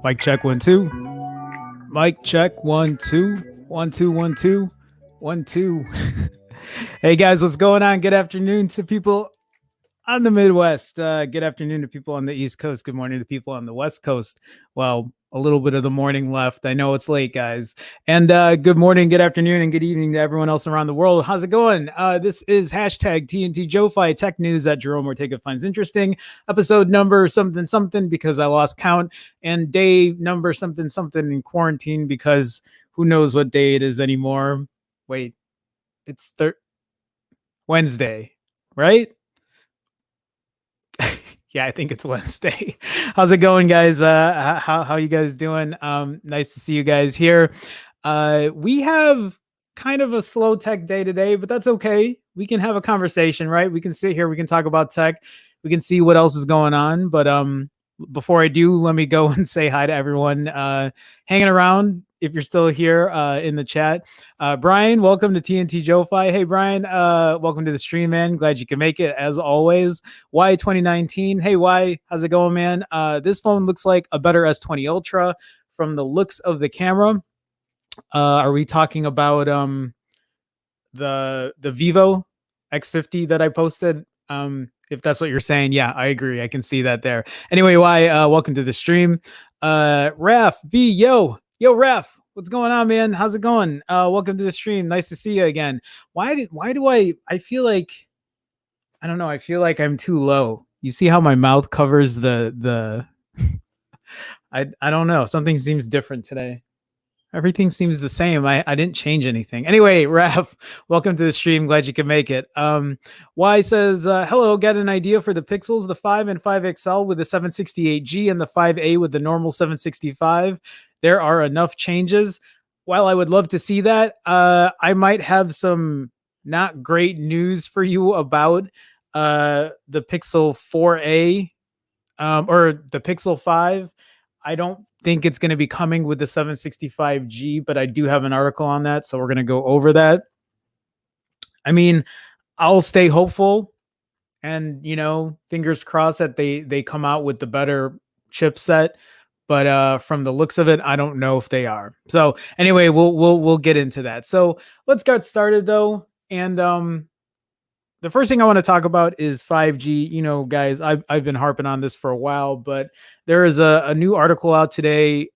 Mic check 1 2. Mic check 1 2. 1 2 1 2 1 2. Hey guys, what's going on? Good afternoon to people on the Midwest. Good afternoon to people on the East Coast. Good morning to people on the West Coast. Well, a little bit of the morning left. I know it's late, guys. And good morning, good afternoon, and good evening to everyone else around the world. How's it going? This is hashtag TNT JoeFi, tech news that Jerome Ortega finds interesting. Episode number something something because I lost count, and day number something something in quarantine because who knows what day it is anymore. Wait, it's Wednesday, right? Yeah, I think it's Wednesday. How's it going, guys? How you guys doing? Nice to see you guys here. We have kind of a slow tech day today, but that's okay. We can have a conversation, right? We can sit here, we can talk about tech, we can see what else is going on. But before I do, let me go and say hi to everyone hanging around. If you're still here in the chat, Brian, welcome to TNT JoeFi. Hey, Brian, welcome to the stream, man. Glad you can make it as always. Y 2019. Hey, Y, how's it going, man? This phone looks like a better S20 Ultra from the looks of the camera. Are we talking about the Vivo X50 that I posted? If that's what you're saying, yeah, I agree. I can see that there. Anyway, Y, welcome to the stream. Raf B, yo, Raf, what's going on, man? How's it going? Welcome to the stream. Nice to see you again. Why do I feel like, I don't know, I feel like I'm too low. You see how my mouth covers the I don't know. Something seems different today. Everything seems the same. I didn't change anything. Anyway, Raf, welcome to the stream. Glad you could make it. Y says, hello, got an idea for the Pixels, the 5 and 5 XL with the 768G and the 5A with the normal 765. There are enough changes. While I would love to see that, I might have some not great news for you about the Pixel 4A or the Pixel 5. I don't think it's going to be coming with the 765G, but I do have an article on that, so we're going to go over that. I mean, I'll stay hopeful, and fingers crossed that they come out with the better chipset. But from the looks of it, I don't know if they are. So anyway, we'll get into that. So let's get started though. And the first thing I want to talk about is 5G. Guys, I've been harping on this for a while, but there is a new article out today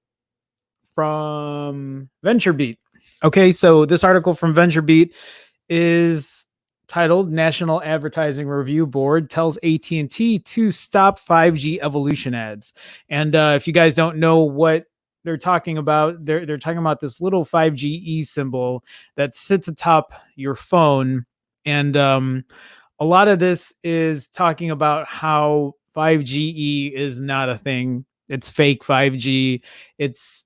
from VentureBeat. Okay, so this article from VentureBeat is titled "National Advertising Review Board Tells AT&T to Stop 5G Evolution Ads." And if you guys don't know what they're talking about, they're talking about this little 5G symbol that sits atop your phone. And a lot of this is talking about how 5G is not a thing. It's fake 5G. It's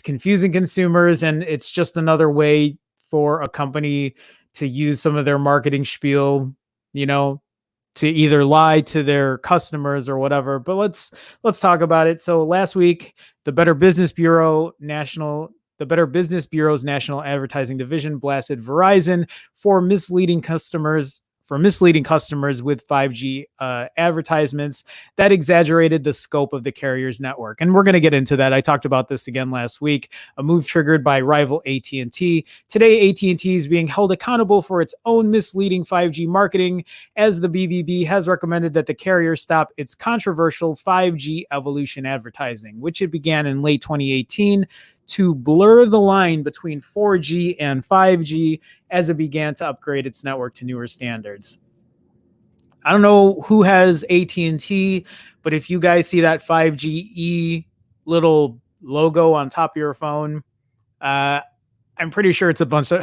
confusing consumers, and it's just another way for a company to use some of their marketing spiel, you know, to either lie to their customers or whatever. But let's talk about it. So last week, the Better Business Bureau's National Advertising Division blasted Verizon for misleading customers with 5G advertisements that exaggerated the scope of the carrier's network. And we're going to get into that. I talked about this again last week, a move triggered by rival AT&T. Today, AT&T is being held accountable for its own misleading 5G marketing, as the BBB has recommended that the carrier stop its controversial 5G evolution advertising, which it began in late 2018 to blur the line between 4G and 5G as it began to upgrade its network to newer standards. I don't know who has AT&T, but if you guys see that 5G little logo on top of your phone, I'm pretty sure it's a bunch of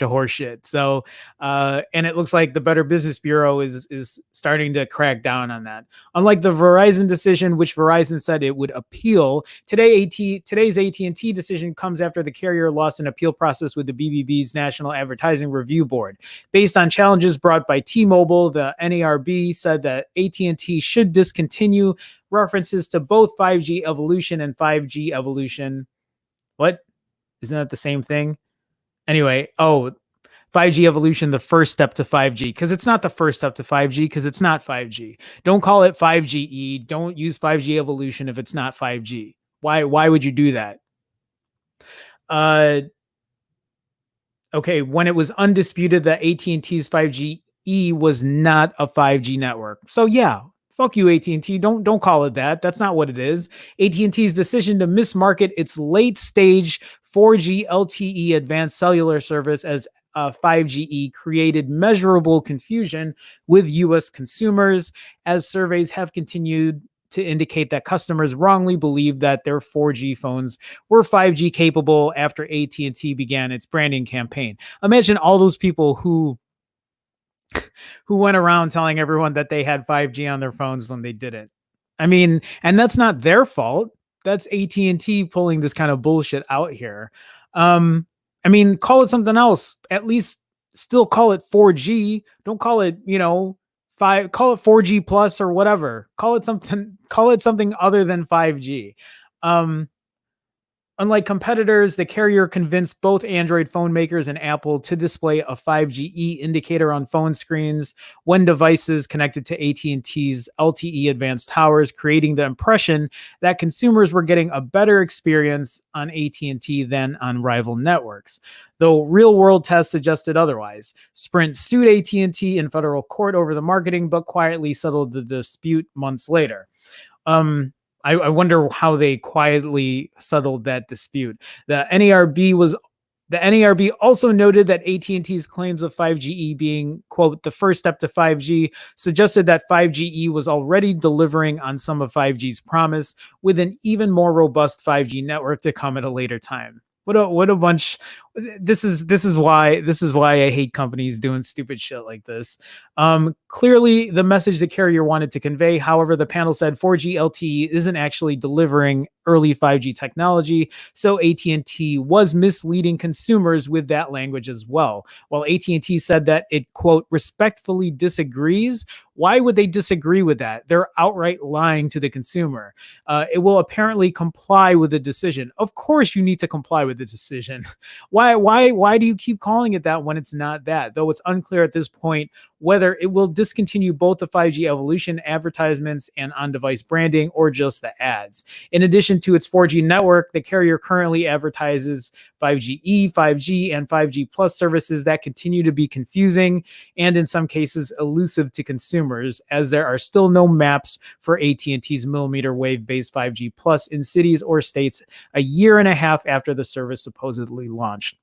horse shit. So, and it looks like the Better Business Bureau is starting to crack down on that. Unlike the Verizon decision, which Verizon said it would appeal, today's AT&T decision comes after the carrier lost an appeal process with the BBB's National Advertising Review Board. Based on challenges brought by T-Mobile, the NARB said that AT&T should discontinue references to both 5G evolution and 5G evolution. What? Isn't that the same thing? Anyway, 5G evolution, the first step to 5G, because it's not the first step to 5G, because it's not 5G. Don't call it 5GE. Don't use 5G evolution if it's not 5G. Why would you do that? Okay, when it was undisputed that AT&T's 5GE was not a 5G network. So yeah, fuck you, AT&T. Don't call it that. That's not what it is. AT&T's decision to mismarket its late-stage 4G LTE advanced cellular service as 5GE created measurable confusion with U.S. consumers, as surveys have continued to indicate that customers wrongly believed that their 4G phones were 5G capable after AT&T began its branding campaign. Imagine all those people who went around telling everyone that they had 5G on their phones when they didn't. I mean, and that's not their fault. That's AT&T pulling this kind of bullshit out here. I mean, call it something else. At least still call it 4G. Don't call it, call it 4G plus or whatever. Call it something other than 5G. Unlike competitors, the carrier convinced both Android phone makers and Apple to display a 5GE indicator on phone screens when devices connected to AT&T's LTE advanced towers, creating the impression that consumers were getting a better experience on AT&T than on rival networks. Though real-world tests suggested otherwise. Sprint sued AT&T in federal court over the marketing, but quietly settled the dispute months later. I wonder how they quietly settled that dispute. The NARB also noted that AT&T's claims of 5GE being, quote, the first step to 5G suggested that 5GE was already delivering on some of 5G's promise, with an even more robust 5G network to come at a later time. What a bunch. This is why I hate companies doing stupid shit like this. Clearly the message the carrier wanted to convey. However, the panel said 4G LTE isn't actually delivering early 5G technology, so AT&T was misleading consumers with that language as well. While AT&T said that it, quote, respectfully disagrees, why would they disagree with that? They're outright lying to the consumer. It will apparently comply with the decision. Of course you need to comply with the decision. why do you keep calling it that when it's not that? Though it's unclear at this point whether it will discontinue both the 5G evolution advertisements and on-device branding or just the ads. In addition to its 4G network, the carrier currently advertises 5GE, 5G, and 5G Plus services that continue to be confusing and in some cases elusive to consumers, as there are still no maps for AT&T's millimeter wave-based 5G Plus in cities or states a year and a half after the service supposedly launched.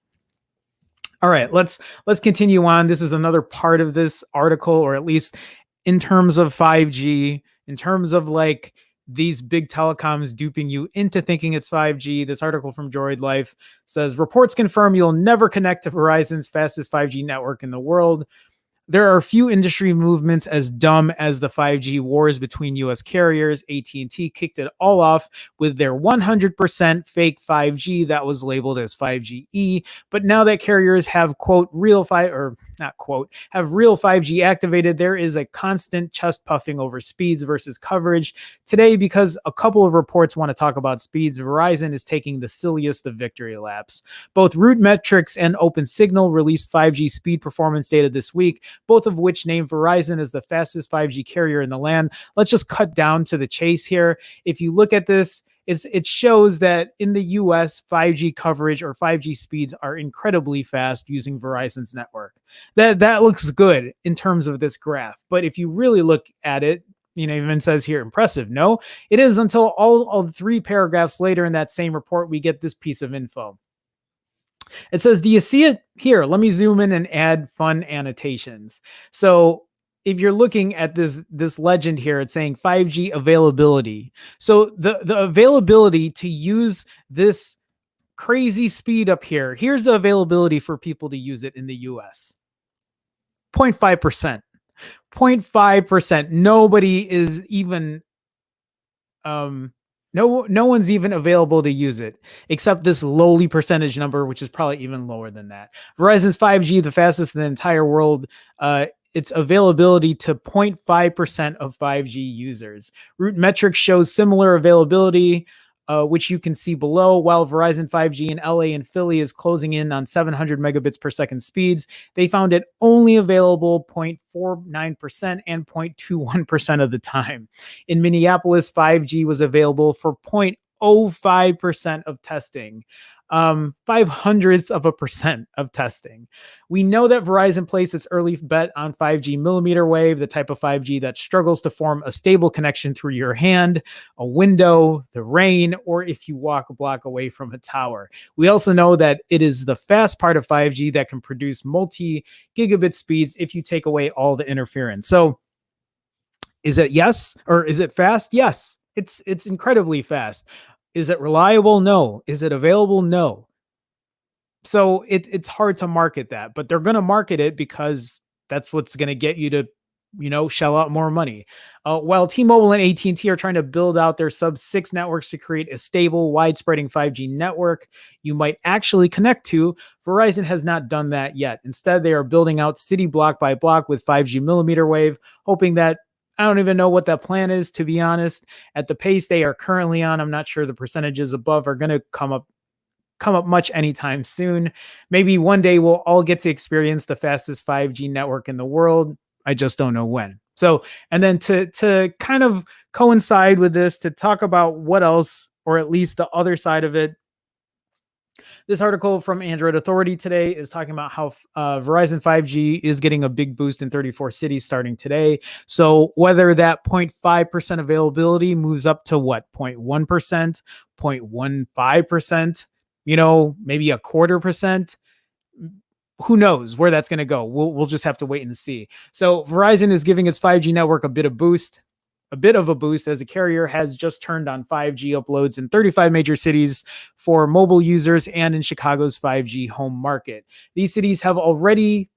All right, let's continue on. This is another part of this article, or at least in terms of 5G, in terms of like these big telecoms duping you into thinking it's 5G. This article from Droid Life says reports confirm you'll never connect to Verizon's fastest 5G network in the world. There are few industry movements as dumb as the 5G wars between US carriers. AT&T kicked it all off with their 100% fake 5G that was labeled as 5GE. But now that carriers have quote real have real 5G activated, there is a constant chest puffing over speeds versus coverage. Today, because a couple of reports want to talk about speeds, Verizon is taking the silliest of victory laps. Both Root Metrics and OpenSignal released 5G speed performance data this week, both of which name Verizon as the fastest 5G carrier in the land. Let's just cut down to the chase here. If you look at this, it shows that in the US, 5G coverage or 5G speeds are incredibly fast using Verizon's network. That looks good in terms of this graph. But if you really look at it, even says here impressive. No, it is until all 3 paragraphs later in that same report, we get this piece of info. It says, do you see it? Here, let me zoom in and add fun annotations. So if you're looking at this legend here, it's saying 5G availability. So the availability to use this crazy speed up here, here's the availability for people to use it in the US. 0.5%. 0.5%. Nobody is even no one's even available to use it except this lowly percentage number, which is probably even lower than that. Verizon's 5G, the fastest in the entire world, its availability to 0.5% of 5G users. Root Metrics shows similar availability, which you can see below, while Verizon 5G in LA and Philly is closing in on 700 megabits per second speeds. They found it only available 0.49% and 0.21% of the time. In Minneapolis, 5G was available for 0.05% of testing. 0.05% of testing. We know that Verizon placed its early bet on 5G millimeter wave, the type of 5G that struggles to form a stable connection through your hand, a window, the rain, or if you walk a block away from a tower. We also know that it is the fast part of 5G that can produce multi-gigabit speeds if you take away all the interference. So is it yes, or is it fast? Yes, it's incredibly fast. Is it reliable? No. Is it available? No. So it's hard to market that, but they're going to market it because that's what's going to get you to, shell out more money. While T-Mobile and AT&T are trying to build out their sub-6 networks to create a stable, widespreading 5G network you might actually connect to, Verizon has not done that yet. Instead, they are building out city block by block with 5G millimeter wave, hoping that I don't even know what that plan is, to be honest. At the pace they are currently on, I'm not sure the percentages above are going to come up much anytime soon. Maybe one day we'll all get to experience the fastest 5G network in the world. I just don't know when. So, and then to kind of coincide with this, to talk about what else, or at least the other side of it, this article from Android Authority today is talking about how Verizon 5G is getting a big boost in 34 cities starting today. So whether that 0.5% availability moves up to what, 0.1%, 0.15%, maybe a 0.25%, who knows where that's going to go? We'll just have to wait and see. So Verizon is giving its 5G network a bit of a boost as the carrier has just turned on 5G uploads in 35 major cities for mobile users and in Chicago's 5G home market. These cities already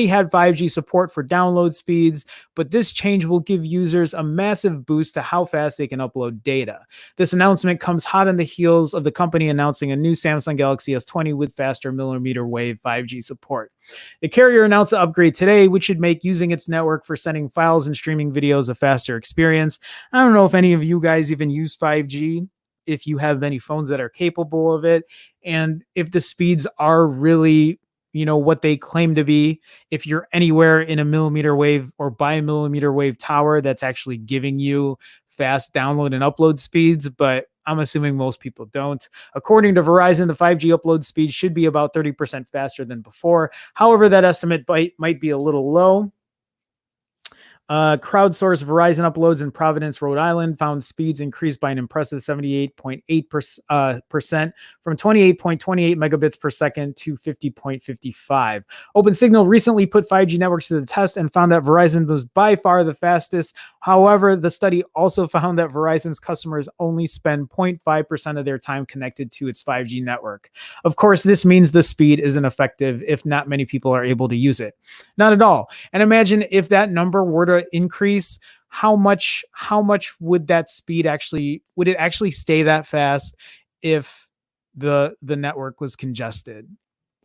had 5G support for download speeds, but this change will give users a massive boost to how fast they can upload data. This announcement comes hot on the heels of the company announcing a new Samsung Galaxy S20 with faster millimeter wave 5G support. The carrier announced the upgrade today, which should make using its network for sending files and streaming videos a faster experience. I don't know if any of you guys even use 5G, if you have any phones that are capable of it. And if the speeds are really, what they claim to be, if you're anywhere in a millimeter wave or by a millimeter wave tower, that's actually giving you fast download and upload speeds. But I'm assuming most people don't. According to Verizon, the 5G upload speed should be about 30% faster than before. However, that estimate might be a little low. Crowdsourced Verizon uploads in Providence, Rhode Island found speeds increased by an impressive 78.8% from 28.28 megabits per second to 50.55. OpenSignal recently put 5G networks to the test and found that Verizon was by far the fastest. However, the study also found that Verizon's customers only spend 0.5% of their time connected to its 5G network. Of course, this means the speed isn't effective if not many people are able to use it. Not at all. And imagine if that number were to increase, how much would that speed would it actually stay that fast if the network was congested?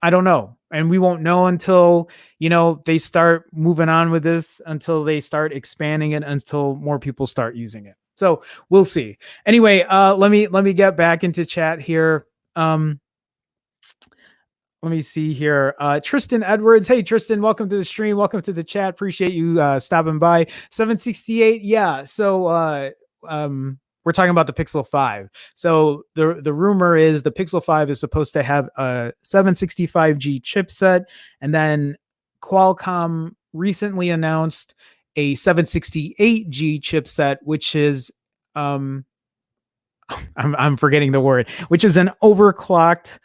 I don't know. And we won't know until, they start moving on with this, until they start expanding it, until more people start using it. So we'll see. Anyway, let me get back into chat here. Let me see here. Tristan Edwards. Hey, Tristan, welcome to the stream. Welcome to the chat. Appreciate you stopping by. 768. Yeah. So we're talking about the Pixel 5. So the rumor is the Pixel 5 is supposed to have a 765G chipset. And then Qualcomm recently announced a 768G chipset, which is, I'm forgetting the word, which is an overclocked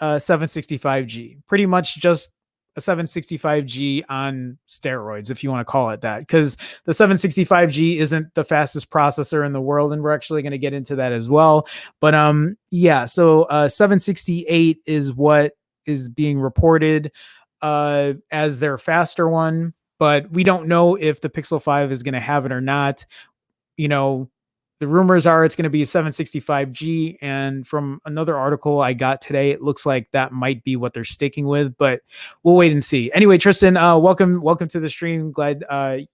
765G, pretty much just a 765G on steroids, if you want to call it that, because the 765G isn't the fastest processor in the world, and we're actually going to get into that as well. But yeah, so 768 is what is being reported as their faster one, but we don't know if the Pixel 5 is going to have it or not. The rumors are it's going to be a 765G, and from another article I got today, it looks like that might be what they're sticking with, but we'll wait and see. Anyway, Tristan, welcome to the stream. Glad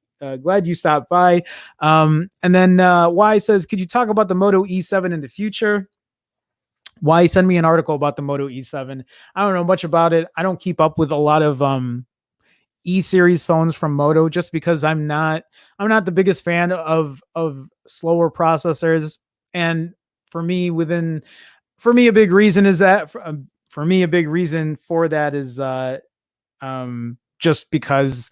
you stopped by. And then Y says, could you talk about the Moto E7 in the future? Y send me an article about the Moto E7. I don't know much about it. I don't keep up with a lot of E-series phones from Moto, just because I'm not the biggest fan of slower processors. And for me, a big reason is that just because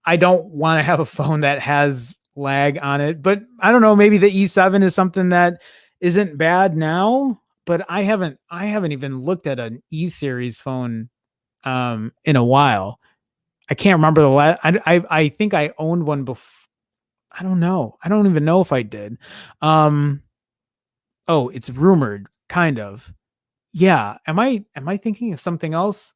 I don't want to have a phone that has lag on it. But I don't know, maybe the E7 is something that isn't bad now, but I haven't even looked at an E-series phone in a while. I can't remember the last. I think I owned one before. I don't know. I don't even know if I did. Oh, it's rumored, kind of. Yeah. Am I thinking of something else?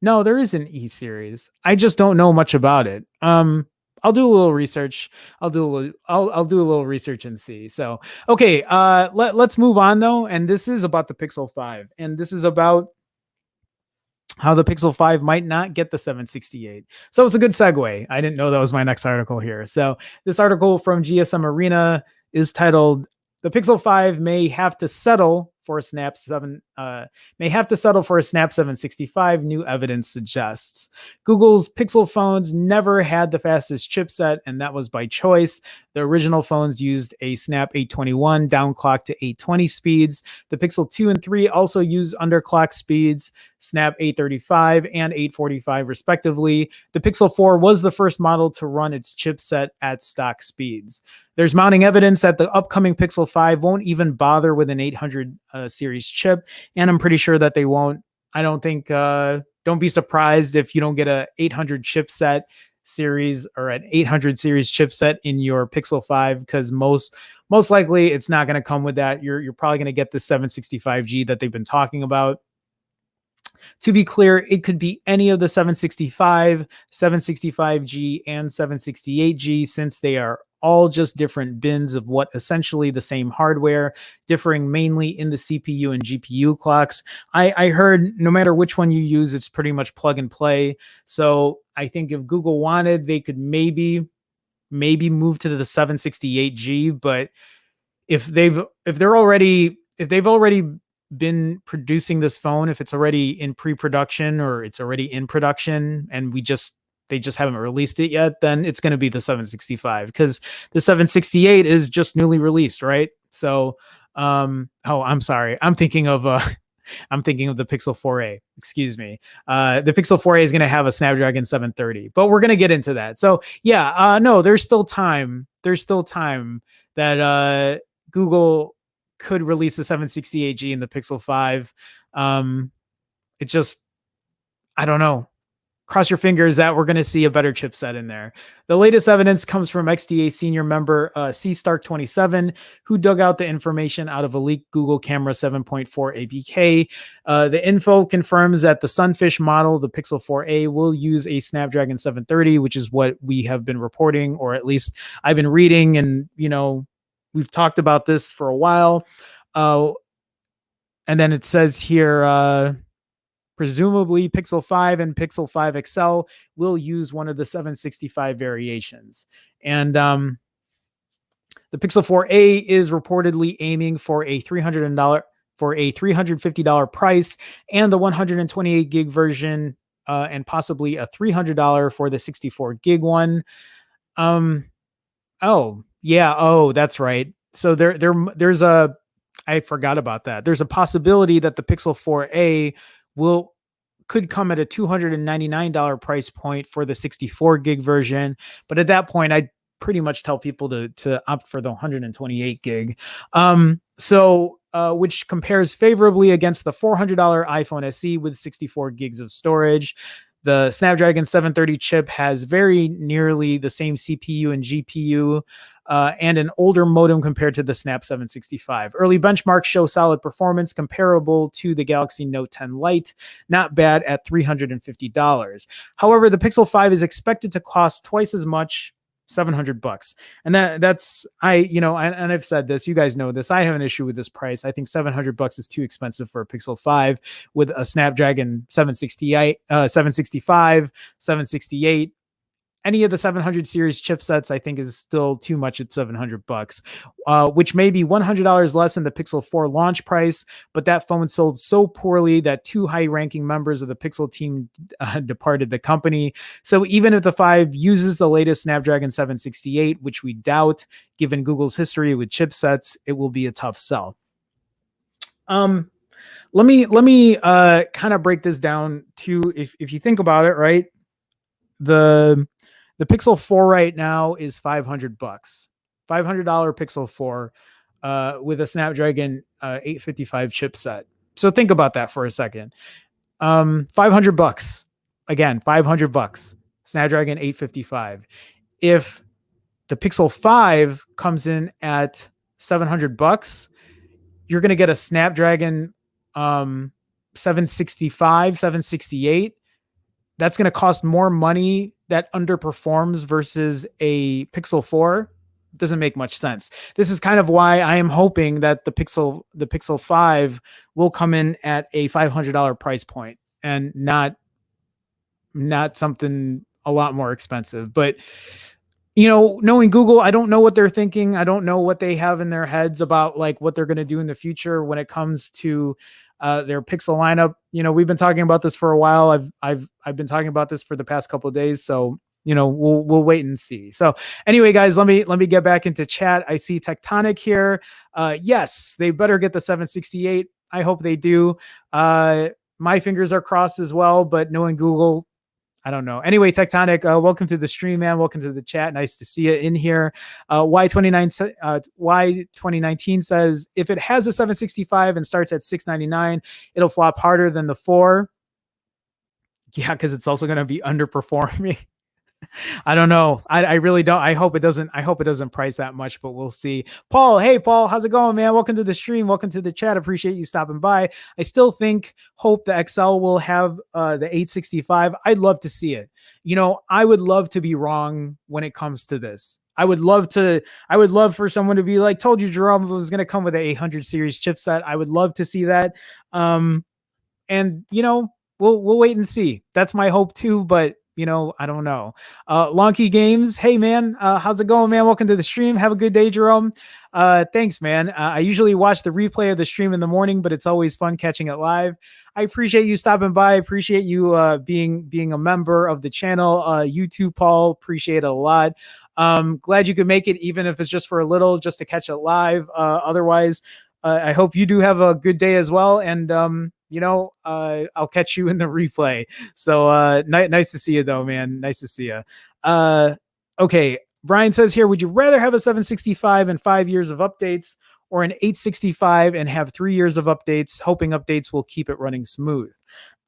No, there is an E series. I just don't know much about it. I'll do a little research. I'll do a little research and see. So, okay. Let's move on though. And this is about the Pixel 5, and this is about how the Pixel 5 might not get the 768. So it's a good segue. I didn't know that was my next article here. So this article from GSM Arena is titled "The Pixel 5 may have to settle for a Snap 765, new evidence suggests." Google's Pixel phones never had the fastest chipset, and that was by choice. The original phones used a Snap 821 downclocked to 820 speeds. The Pixel 2 and 3 also use underclock speeds, Snap 835 and 845 respectively. The Pixel 4 was the first model to run its chipset at stock speeds. There's mounting evidence that the upcoming Pixel 5 won't even bother with an 800 series chip, and I'm pretty sure that they won't. I don't think, don't be surprised if you don't get a 800 chipset series or an 800 series chipset in your Pixel 5, because most likely it's not going to come with that. You're probably going to get the 765G that they've been talking about. To be clear, it could be any of the 765, 765G, and 768G, since they are all just different bins of what essentially the same hardware, differing mainly in the CPU and GPU clocks. I heard no matter which one you use, it's pretty much plug and play. So I think if Google wanted, they could maybe move to the 768G, but if they've already been producing this phone, if it's already in pre-production or it's already in production and they just haven't released it yet, then it's going to be the 765 because the 768 is just newly released, right? So, oh, I'm sorry. I'm thinking of the Pixel 4a. Excuse me. The Pixel 4a is going to have a Snapdragon 730, but we're going to get into that. So yeah, no, there's still time. There's still time that Google could release the 768G in the Pixel 5. It just, I don't know. Cross your fingers that we're going to see a better chipset in there. The latest evidence comes from XDA senior member C-Stark27, who dug out the information out of a leaked Google Camera 7.4 APK. The info confirms that the Sunfish model, the Pixel 4a, will use a Snapdragon 730, which is what we have been reporting, or at least I've been reading, and we've talked about this for a while. And then it says here, presumably Pixel 5 and Pixel 5 XL will use one of the 765 variations. And the Pixel 4a is reportedly aiming for a $350 price and the 128 gig version, and possibly a $300 for the 64 gig one. Oh, yeah. Oh, that's right. So there's a, I forgot about that. There's a possibility that the Pixel 4a could come at a $299 price point for the 64 gig version. But at that point, I'd pretty much tell people to opt for the 128 gig. Which compares favorably against the $400 iPhone SE with 64 gigs of storage. The Snapdragon 730 chip has very nearly the same CPU and GPU, and an older modem compared to the Snap 765. Early benchmarks show solid performance comparable to the Galaxy Note 10 Lite, not bad at $350. However, the Pixel 5 is expected to cost twice as much, $700. And that's and I've said this, you guys know this, I have an issue with this price. I think $700 is too expensive for a Pixel 5 with a Snapdragon 765, 768. Any of the 700 series chipsets, I think, is still too much at $700, which may be $100 less than the Pixel 4 launch price. But that phone sold so poorly that two high-ranking members of the Pixel team departed the company. So even if the 5 uses the latest Snapdragon 768, which we doubt, given Google's history with chipsets, it will be a tough sell. Let me kind of break this down to, if you think about it, right? The Pixel 4 right now is $500, $500 Pixel 4 with a Snapdragon 855 chipset. So think about that for a second. $500 again, $500 Snapdragon 855. If the Pixel 5 comes in at $700, you're going to get a Snapdragon 765, 768. That's going to cost more money. That underperforms versus a Pixel 4 doesn't make much sense. This is kind of why I am hoping that the Pixel 5 will come in at a $500 price point and not something a lot more expensive. But knowing Google, I don't know what they're thinking. I don't know what they have in their heads about like what they're going to do in the future when it comes to their Pixel lineup. We've been talking about this for a while. I've been talking about this for the past couple of days. So, we'll wait and see. So anyway, guys, let me get back into chat. I see Tectonic here. Yes, they better get the 768. I hope they do. My fingers are crossed as well, but knowing Google, I don't know. Anyway, welcome to the stream, man. Welcome to the chat. Nice to see you in here. Y2019 says, if it has a 765 and starts at $699, it'll flop harder than the 4. Yeah, because it's also going to be underperforming. I don't know. I really don't. I hope it doesn't price that much, but we'll see. Paul, hey Paul, how's it going, man? Welcome to the stream. Welcome to the chat. Appreciate you stopping by. I still hope the XL will have the 865. I'd love to see it. I would love to be wrong when it comes to this. I would love for someone to be like, told you Jerome was going to come with an 800 series chipset. I would love to see that. And we'll wait and see. That's my hope too, but I don't know. Lonky Games, hey man, how's it going, man? Welcome to the stream. Have a good day, Jerome. Thanks, man. I usually watch the replay of the stream in the morning, but it's always fun catching it live. I appreciate you stopping by. I appreciate you being a member of the channel. You too, Paul. Appreciate it a lot. Glad you could make it, even if it's just for a little, just to catch it live. Otherwise, I hope you do have a good day as well. And I'll catch you in the replay. So nice to see you, though, man. Nice to see you. Okay. Brian says here, would you rather have a 765 and 5 years of updates, or an 865 and have 3 years of updates, hoping updates will keep it running smooth?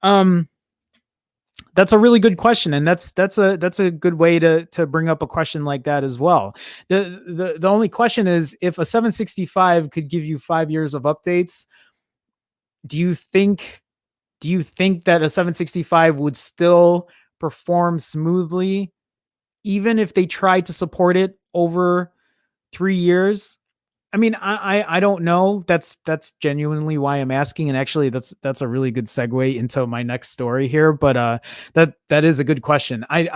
That's a really good question, and that's a good way to bring up a question like that as well. The only question is, if a 765 could give you 5 years of updates, do you think that a 765 would still perform smoothly even if they tried to support it over 3 years? I mean, I don't know. That's genuinely why I'm asking, and actually, that's a really good segue into my next story here. But that is a good question. I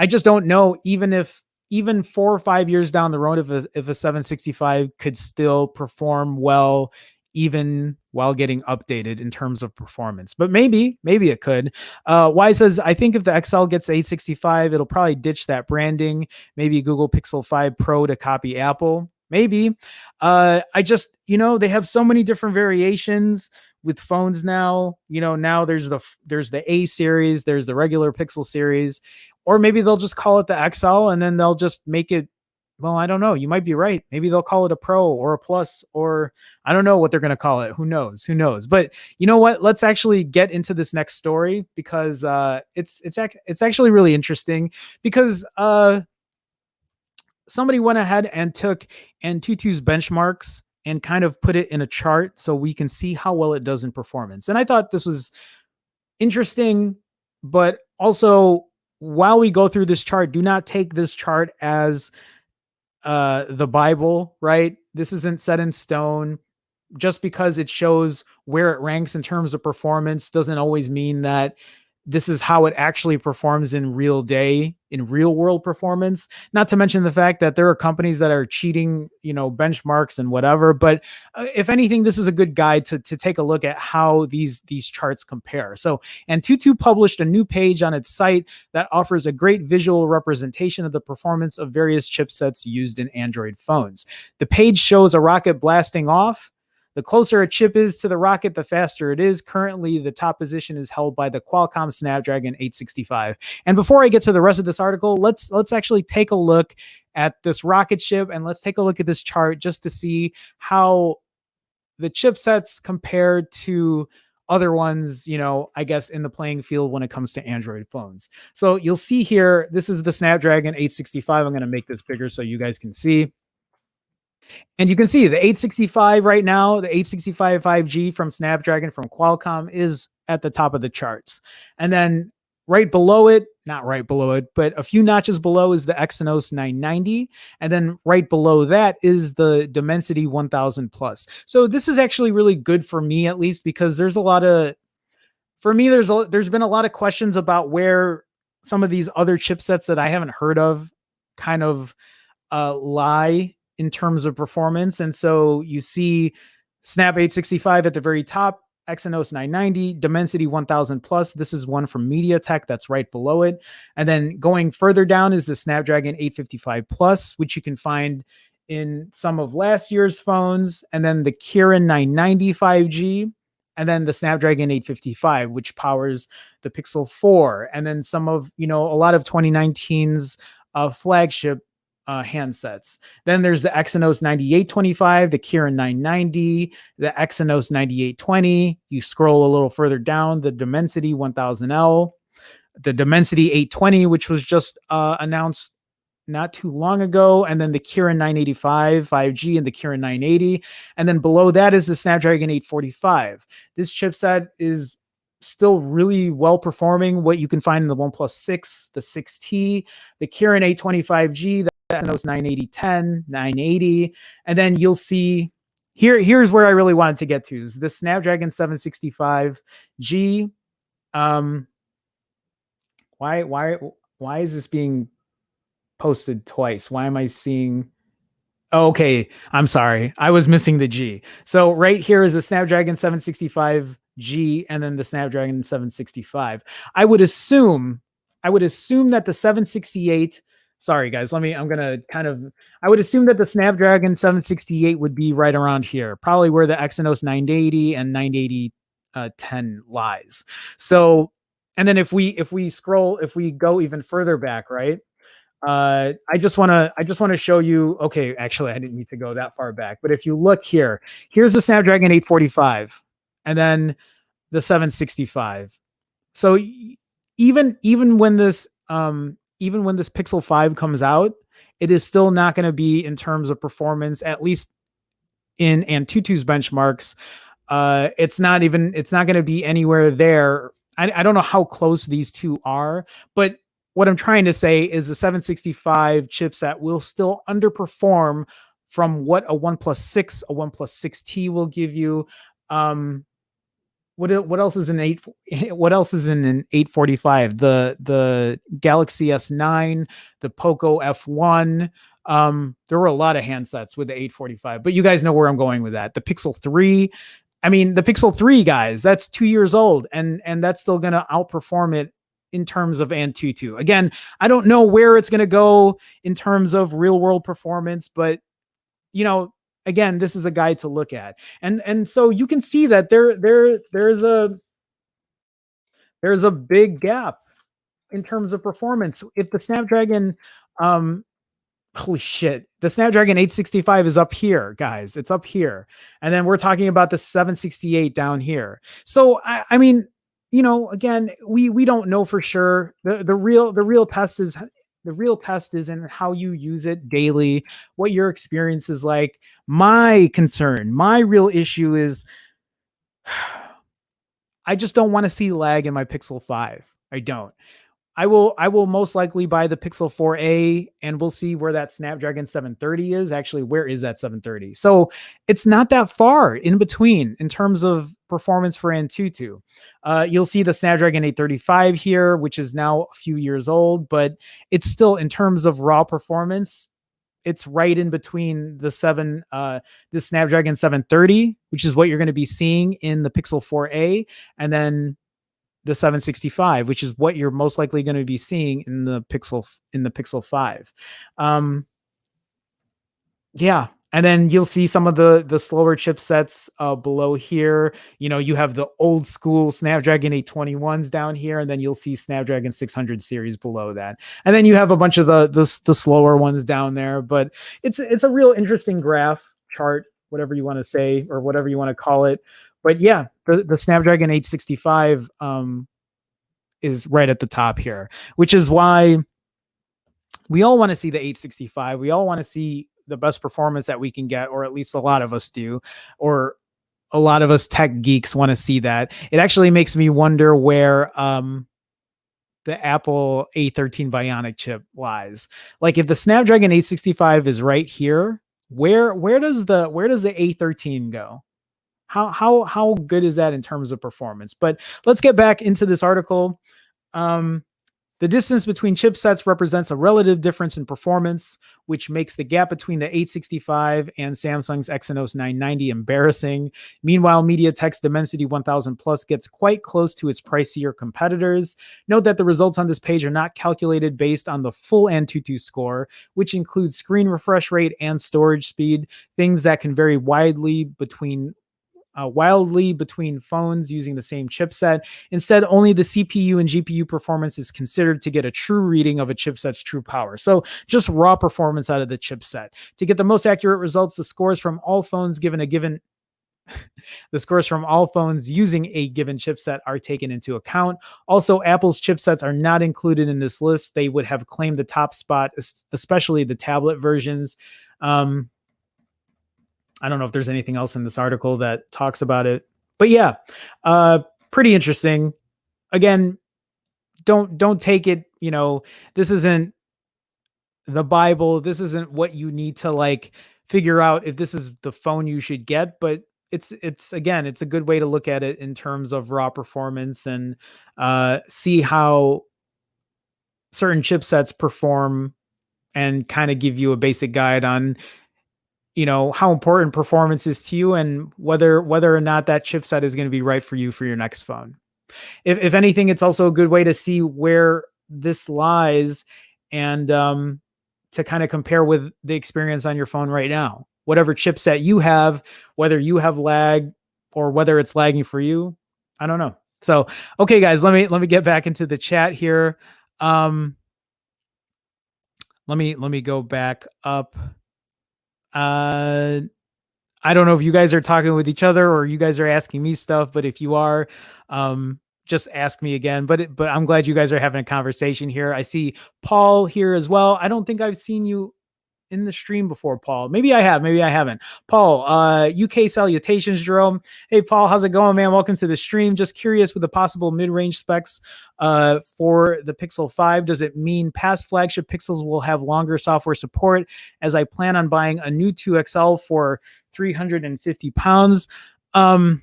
just don't know. Even 4 or 5 years down the road, if a 765 could still perform well, even while getting updated in terms of performance. But maybe it could. Y says, I think if the XL gets 865, it'll probably ditch that branding. Maybe Google Pixel 5 Pro to copy Apple. Maybe. I just, they have so many different variations with phones now. Now there's the A series, there's the regular Pixel series, or maybe they'll just call it the XL and then they'll just make it. Well, I don't know. You might be right. Maybe they'll call it a Pro or a Plus, or I don't know what they're going to call it. Who knows? But you know what? Let's actually get into this next story, because it's actually really interesting, because somebody went ahead and took Antutu's benchmarks and kind of put it in a chart so we can see how well it does in performance. And I thought this was interesting, but also, while we go through this chart, do not take this chart as the Bible, right? This isn't set in stone. Just because it shows where it ranks in terms of performance doesn't always mean that this is how it actually performs in real world performance. Not to mention the fact that there are companies that are cheating, benchmarks and whatever. But if anything, this is a good guide to take a look at how these charts compare. So Antutu published a new page on its site that offers a great visual representation of the performance of various chipsets used in Android phones. The page shows a rocket blasting off. The closer a chip is to the rocket, the faster it is. Currently, the top position is held by the Qualcomm Snapdragon 865. And before I get to the rest of this article, let's actually take a look at this rocket ship, and let's take a look at this chart just to see how the chipsets compare to other ones, I guess, in the playing field when it comes to Android phones. So you'll see here, this is the Snapdragon 865. I'm going to make this bigger so you guys can see. And you can see the 865 right now, the 865 5G from Snapdragon from Qualcomm is at the top of the charts. And then right below it, not right below it, but a few notches below is the Exynos 990. And then right below that is the Dimensity 1000 Plus. So this is actually really good for me, at least, because there's been a lot of questions about where some of these other chipsets that I haven't heard of kind of lie in terms of performance. And so you see Snap 865 at the very top, Exynos 990, Dimensity 1000 Plus. This is one from MediaTek that's right below it. And then going further down is the Snapdragon 855 Plus, which you can find in some of last year's phones. And then the Kirin 990 5G, and then the Snapdragon 855, which powers the Pixel 4. And then some of, a lot of 2019's flagship handsets. Then there's the Exynos 9825, the Kirin 990, the Exynos 9820. You scroll a little further down, the Dimensity 1000L, the Dimensity 820, which was just announced not too long ago, and then the Kirin 985 5G and the Kirin 980. And then below that is the Snapdragon 845. This chipset is still really well performing. What you can find in the OnePlus 6, the 6T, the Kirin 825G, the Exynos 98010, 980. And then you'll see here's where I really wanted to get to, is the Snapdragon 765G. Why why why is this being posted twice? Why am I seeing? Oh, okay, I'm sorry. I was missing the G. So right here is the Snapdragon 765G and then the Snapdragon 765. I would assume I would assume that the 768, sorry guys, I'm going to kind of I would assume that the Snapdragon 768 would be right around here, probably where the Exynos 980 and 980 10 lies. So and then if we go even further back, right? I just want to show you. Okay, actually, I didn't need to go that far back, but if you look here, here's the Snapdragon 845, and then the 765. So even when this Pixel 5 comes out, it is still not going to be in terms of performance, at least in Antutu's benchmarks. It's not going to be anywhere there. I don't know how close these two are, but what I'm trying to say is the 765 chipset will still underperform from what a OnePlus 6, a OnePlus 6T will give you. Um, what else is in what else is in an 845? The Galaxy S9, the Poco F1. There were a lot of handsets with the 845, but you guys know where I'm going with that. The Pixel 3. I mean, the Pixel 3, guys, that's 2 years old, and that's still gonna outperform it in terms of Antutu. Again, I don't know where it's gonna go in terms of real world performance, but you know, again, this is a guide to look at. And so you can see that there's a big gap in terms of performance. If the Snapdragon holy shit, the Snapdragon 865 is up here, guys. It's up here. And then we're talking about the 768 down here. So I mean, you know, again, we don't know for sure. The real test is in how you use it daily, what your experience is like. My concern, my real issue is I just don't want to see lag in my Pixel 5. I don't. I will most likely buy the Pixel 4a, and we'll see where that Snapdragon 730 is. Actually, where is that 730? So it's not that far in between in terms of performance for Antutu. You'll see the Snapdragon 835 here, which is now a few years old, but it's still, in terms of raw performance, it's right in between the Snapdragon 730, which is what you're going to be seeing in the Pixel 4a, and then the 765, which is what you're most likely going to be seeing in the Pixel 5. Yeah. And then you'll see some of the slower chipsets below here. You know, you have the old school Snapdragon 821s down here, and then you'll see Snapdragon 600 series below that. And then you have a bunch of the slower ones down there. But it's a real interesting graph chart, whatever you want to say or whatever you want to call it. But yeah, the Snapdragon 865 is right at the top here, which is why we all want to see the 865. We all want to see the best performance that we can get, or at least a lot of us do, or a lot of us tech geeks want to see that. It actually makes me wonder where the Apple A13 Bionic chip lies. Like if the Snapdragon 865 is right here, where does the A13 go? How good is that in terms of performance? But let's get back into this article. The distance between chipsets represents a relative difference in performance, which makes the gap between the 865 and Samsung's Exynos 990 embarrassing. Meanwhile, MediaTek's Dimensity 1000 Plus gets quite close to its pricier competitors. Note that the results on this page are not calculated based on the full Antutu score, which includes screen refresh rate and storage speed, things that can vary wildly between phones using the same chipset. Instead, only the CPU and GPU performance is considered to get a true reading of a chipset's true power. So just raw performance out of the chipset. To get the most accurate results, the scores from all phones using a given chipset are taken into account. Also, Apple's chipsets are not included in this list. They would have claimed the top spot, especially the tablet versions. I don't know if there's anything else in this article that talks about it, but yeah, pretty interesting. Again, don't take it, you know, this isn't the Bible. This isn't what you need to like figure out if this is the phone you should get, but it's again, it's a good way to look at it in terms of raw performance and see how certain chipsets perform and kind of give you a basic guide on, how important performance is to you and whether or not that chipset is going to be right for you for your next phone. If anything, it's also a good way to see where this lies and to kind of compare with the experience on your phone right now. Whatever chipset you have, whether you have lag or whether it's lagging for you, I don't know. So, okay, guys, let me get back into the chat here. Let me go back up. Uh, I don't know if you guys are talking with each other or you guys are asking me stuff, but if you are, just ask me again. But I'm glad you guys are having a conversation here. I see Paul here as well. I don't think I've seen you in the stream before, Paul. Maybe I have, maybe I haven't. Paul, UK salutations, Jerome. Hey, Paul, how's it going, man? Welcome to the stream. Just curious with the possible mid-range specs for the Pixel 5. Does it mean past flagship Pixels will have longer software support, as I plan on buying a new 2XL for 350 pounds? Wait,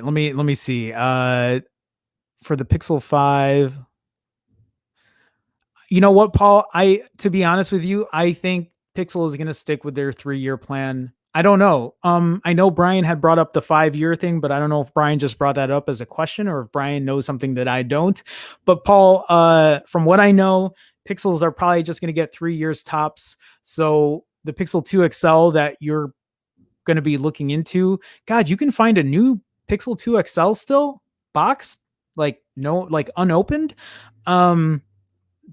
let me see. For the Pixel 5, you know what, Paul? To be honest with you, I think Pixel is going to stick with their 3-year plan. I don't know. I know Brian had brought up the 5-year thing, but I don't know if Brian just brought that up as a question or if Brian knows something that I don't. But Paul, from what I know, Pixels are probably just going to get 3 years tops. So the Pixel 2 XL that you're going to be looking into, God, you can find a new Pixel 2 XL still boxed, like unopened.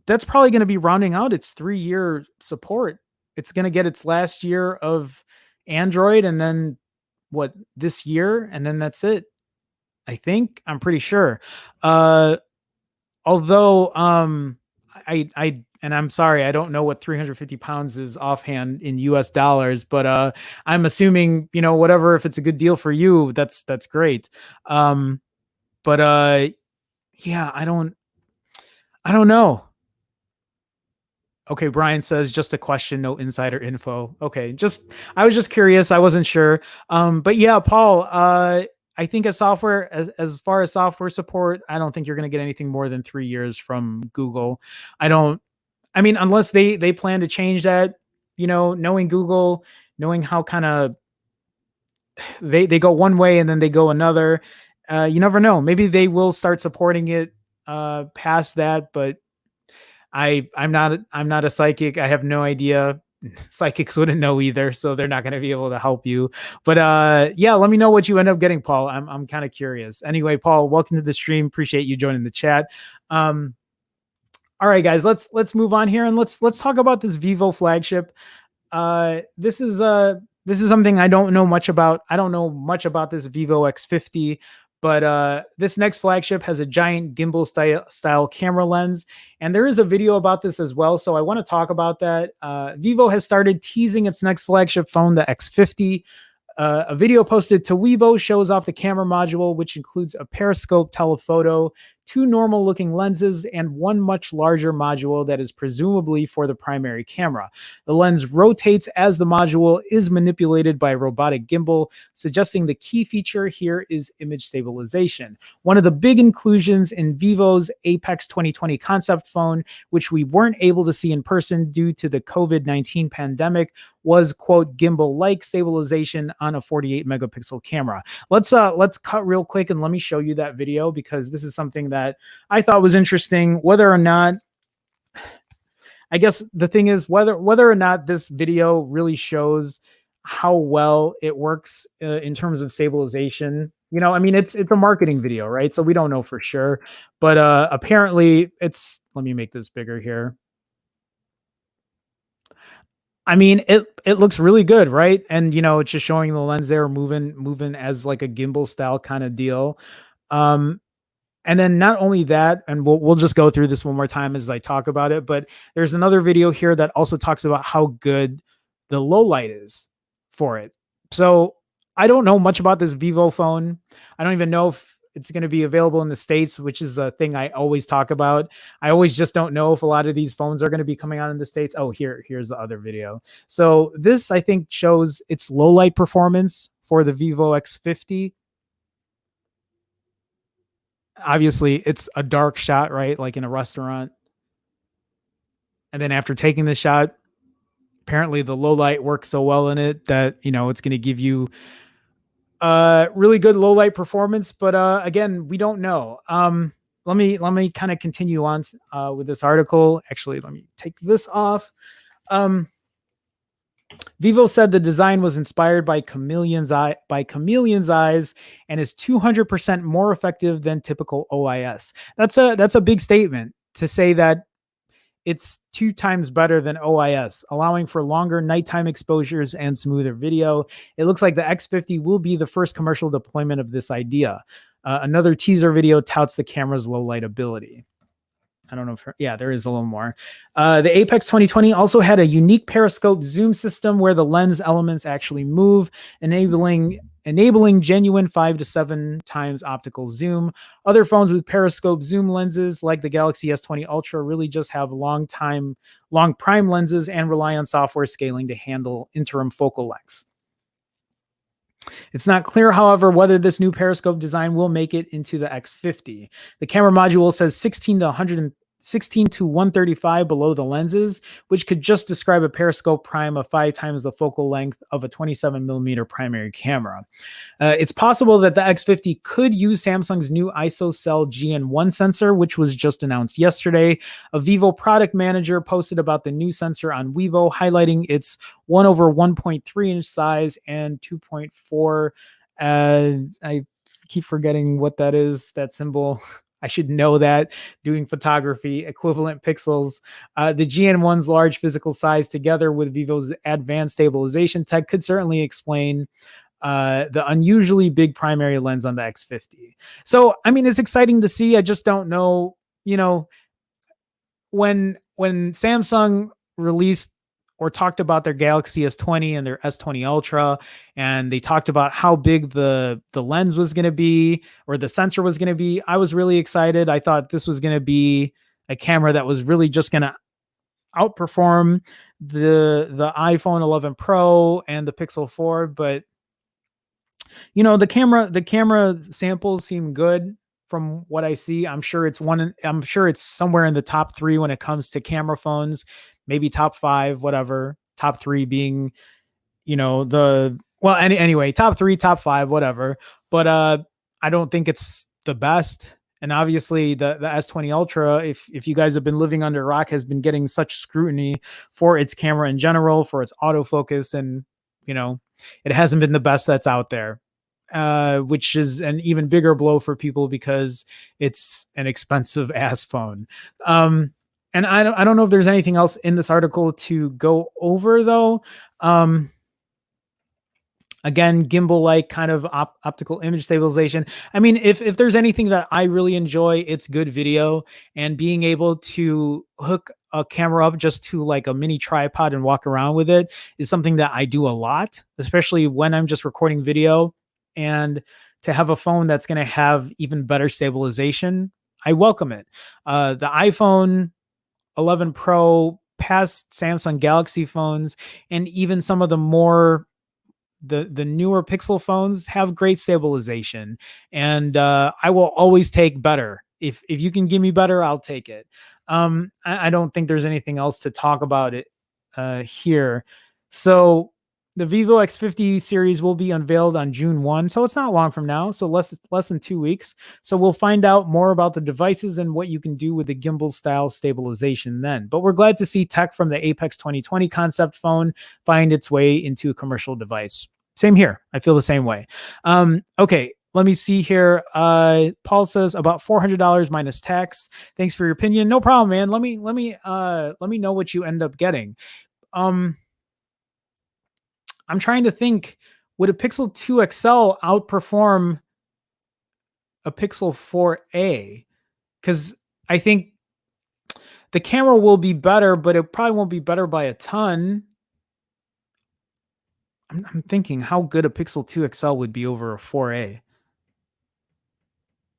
That's probably going to be rounding out its 3-year support. It's going to get its last year of Android and then this year, and then that's it. I'm pretty sure. Although and I'm sorry, I don't know what 350 pounds is offhand in US dollars, but I'm assuming, whatever, if it's a good deal for you, that's great. But yeah, I don't know. Okay, Brian says just a question, no insider info. Okay, I was just curious. I wasn't sure. But yeah, Paul, I think as far as software support, I don't think you're going to get anything more than 3 years from Google. I mean, unless they plan to change that, knowing Google, knowing how kind of they go one way and then they go another. You never know. Maybe they will start supporting it past that, but I'm not a psychic. I have no idea. Psychics wouldn't know either, so they're not going to be able to help you. But yeah, let me know what you end up getting, Paul. I'm kind of curious. Anyway, Paul, welcome to the stream. Appreciate you joining the chat. All right, guys, let's move on here and let's talk about this Vivo flagship. This is something I don't know much about. I don't know much about this Vivo X50. But this next flagship has a giant gimbal style camera lens. And there is a video about this as well. So I want to talk about that. Vivo has started teasing its next flagship phone, the X50. A video posted to Weibo shows off the camera module, which includes a periscope telephoto, 2 normal looking lenses, and 1 much larger module that is presumably for the primary camera. The lens rotates as the module is manipulated by a robotic gimbal, suggesting the key feature here is image stabilization. One of the big inclusions in Vivo's Apex 2020 concept phone, which we weren't able to see in person due to the COVID-19 pandemic, was, quote, gimbal-like stabilization on a 48 megapixel camera. Let's cut real quick and let me show you that video, because this is something that I thought was interesting. Whether or not, I guess the thing is whether or not this video really shows how well it works in terms of stabilization. I mean, it's a marketing video, right? So we don't know for sure, but apparently it's, let me make this bigger here. I mean, it looks really good, right? And it's just showing the lens there moving as like a gimbal style kind of deal. And then not only that, and we'll just go through this one more time as I talk about it, but there's another video here that also talks about how good the low light is for it. So I don't know much about this Vivo phone. I don't even know if it's going to be available in the States, which is a thing I always talk about. I always just don't know if a lot of these phones are going to be coming out in the States. Oh, here's the other video. So this, I think, shows its low light performance for the Vivo X50. Obviously, it's a dark shot, right? Like in a restaurant. And then after taking the shot, apparently the low light works so well in it that, it's going to give you really good low light performance. But again, we don't know. Let me kind of continue on with this article. Actually, let me take this off. Um, Vivo said the design was inspired by chameleon's eyes and is 200% more effective than typical OIS. That's a big statement to say that it's 2 times better than OIS, allowing for longer nighttime exposures and smoother video. It looks like the X50 will be the first commercial deployment of this idea. Another teaser video touts the camera's low light ability. I don't know if, yeah, there is a little more. The Apex 2020 also had a unique periscope zoom system where the lens elements actually move, enabling genuine 5 to 7 times optical zoom. Other phones with periscope zoom lenses like the Galaxy S20 Ultra really just have long prime lenses and rely on software scaling to handle interim focal lengths. It's not clear, however, whether this new periscope design will make it into the X50. The camera module says 16 to 135 below the lenses, which could just describe a periscope prime of 5 times the focal length of a 27mm primary camera. It's possible that the X50 could use Samsung's new ISOCELL GN1 sensor, which was just announced yesterday. A Vivo product manager posted about the new sensor on Weibo, highlighting its 1/1.3-inch size and 2.4. I keep forgetting what that is, that symbol. I should know that, doing photography, equivalent pixels. The GN1's large physical size together with Vivo's advanced stabilization tech could certainly explain the unusually big primary lens on the X50. So, I mean, it's exciting to see. I just don't know, when Samsung released or talked about their Galaxy S20 and their S20 Ultra, and they talked about how big the lens was going to be, or the sensor was going to be, I was really excited. I thought this was going to be a camera that was really just going to outperform the iPhone 11 Pro and the Pixel 4, but the camera samples seem good from what I see. I'm sure it's somewhere in the top 3 when it comes to camera phones, maybe top 5, whatever. Top 3 being, anyway, top 3, top 5, whatever. But I don't think it's the best. And obviously the S20 Ultra, if you guys have been living under a rock, has been getting such scrutiny for its camera in general, for its autofocus, and it hasn't been the best that's out there. Which is an even bigger blow for people because it's an expensive ass phone. And I don't know if there's anything else in this article to go over though. Again, gimbal-like kind of optical image stabilization. I mean, if there's anything that I really enjoy, it's good video, and being able to hook a camera up just to like a mini tripod and walk around with it is something that I do a lot, especially when I'm just recording video. And to have a phone that's going to have even better stabilization, I welcome it. The iPhone 11 Pro, past Samsung Galaxy phones, and even some of the newer Pixel phones have great stabilization, and I will always take better. If you can give me better, I'll take it. I don't think there's anything else to talk about it here. So the Vivo X50 series will be unveiled on June 1, so it's not long from now, so less than 2 weeks. So we'll find out more about the devices and what you can do with the gimbal-style stabilization then. But we're glad to see tech from the Apex 2020 concept phone find its way into a commercial device. Same here. I feel the same way. Okay, let me see here. Paul says about $400 minus tax. Thanks for your opinion. No problem, man. Let me know what you end up getting. I'm trying to think, would a Pixel 2 XL outperform a Pixel 4a? Because I think the camera will be better, but it probably won't be better by a ton. I'm thinking how good a Pixel 2 XL would be over a 4a.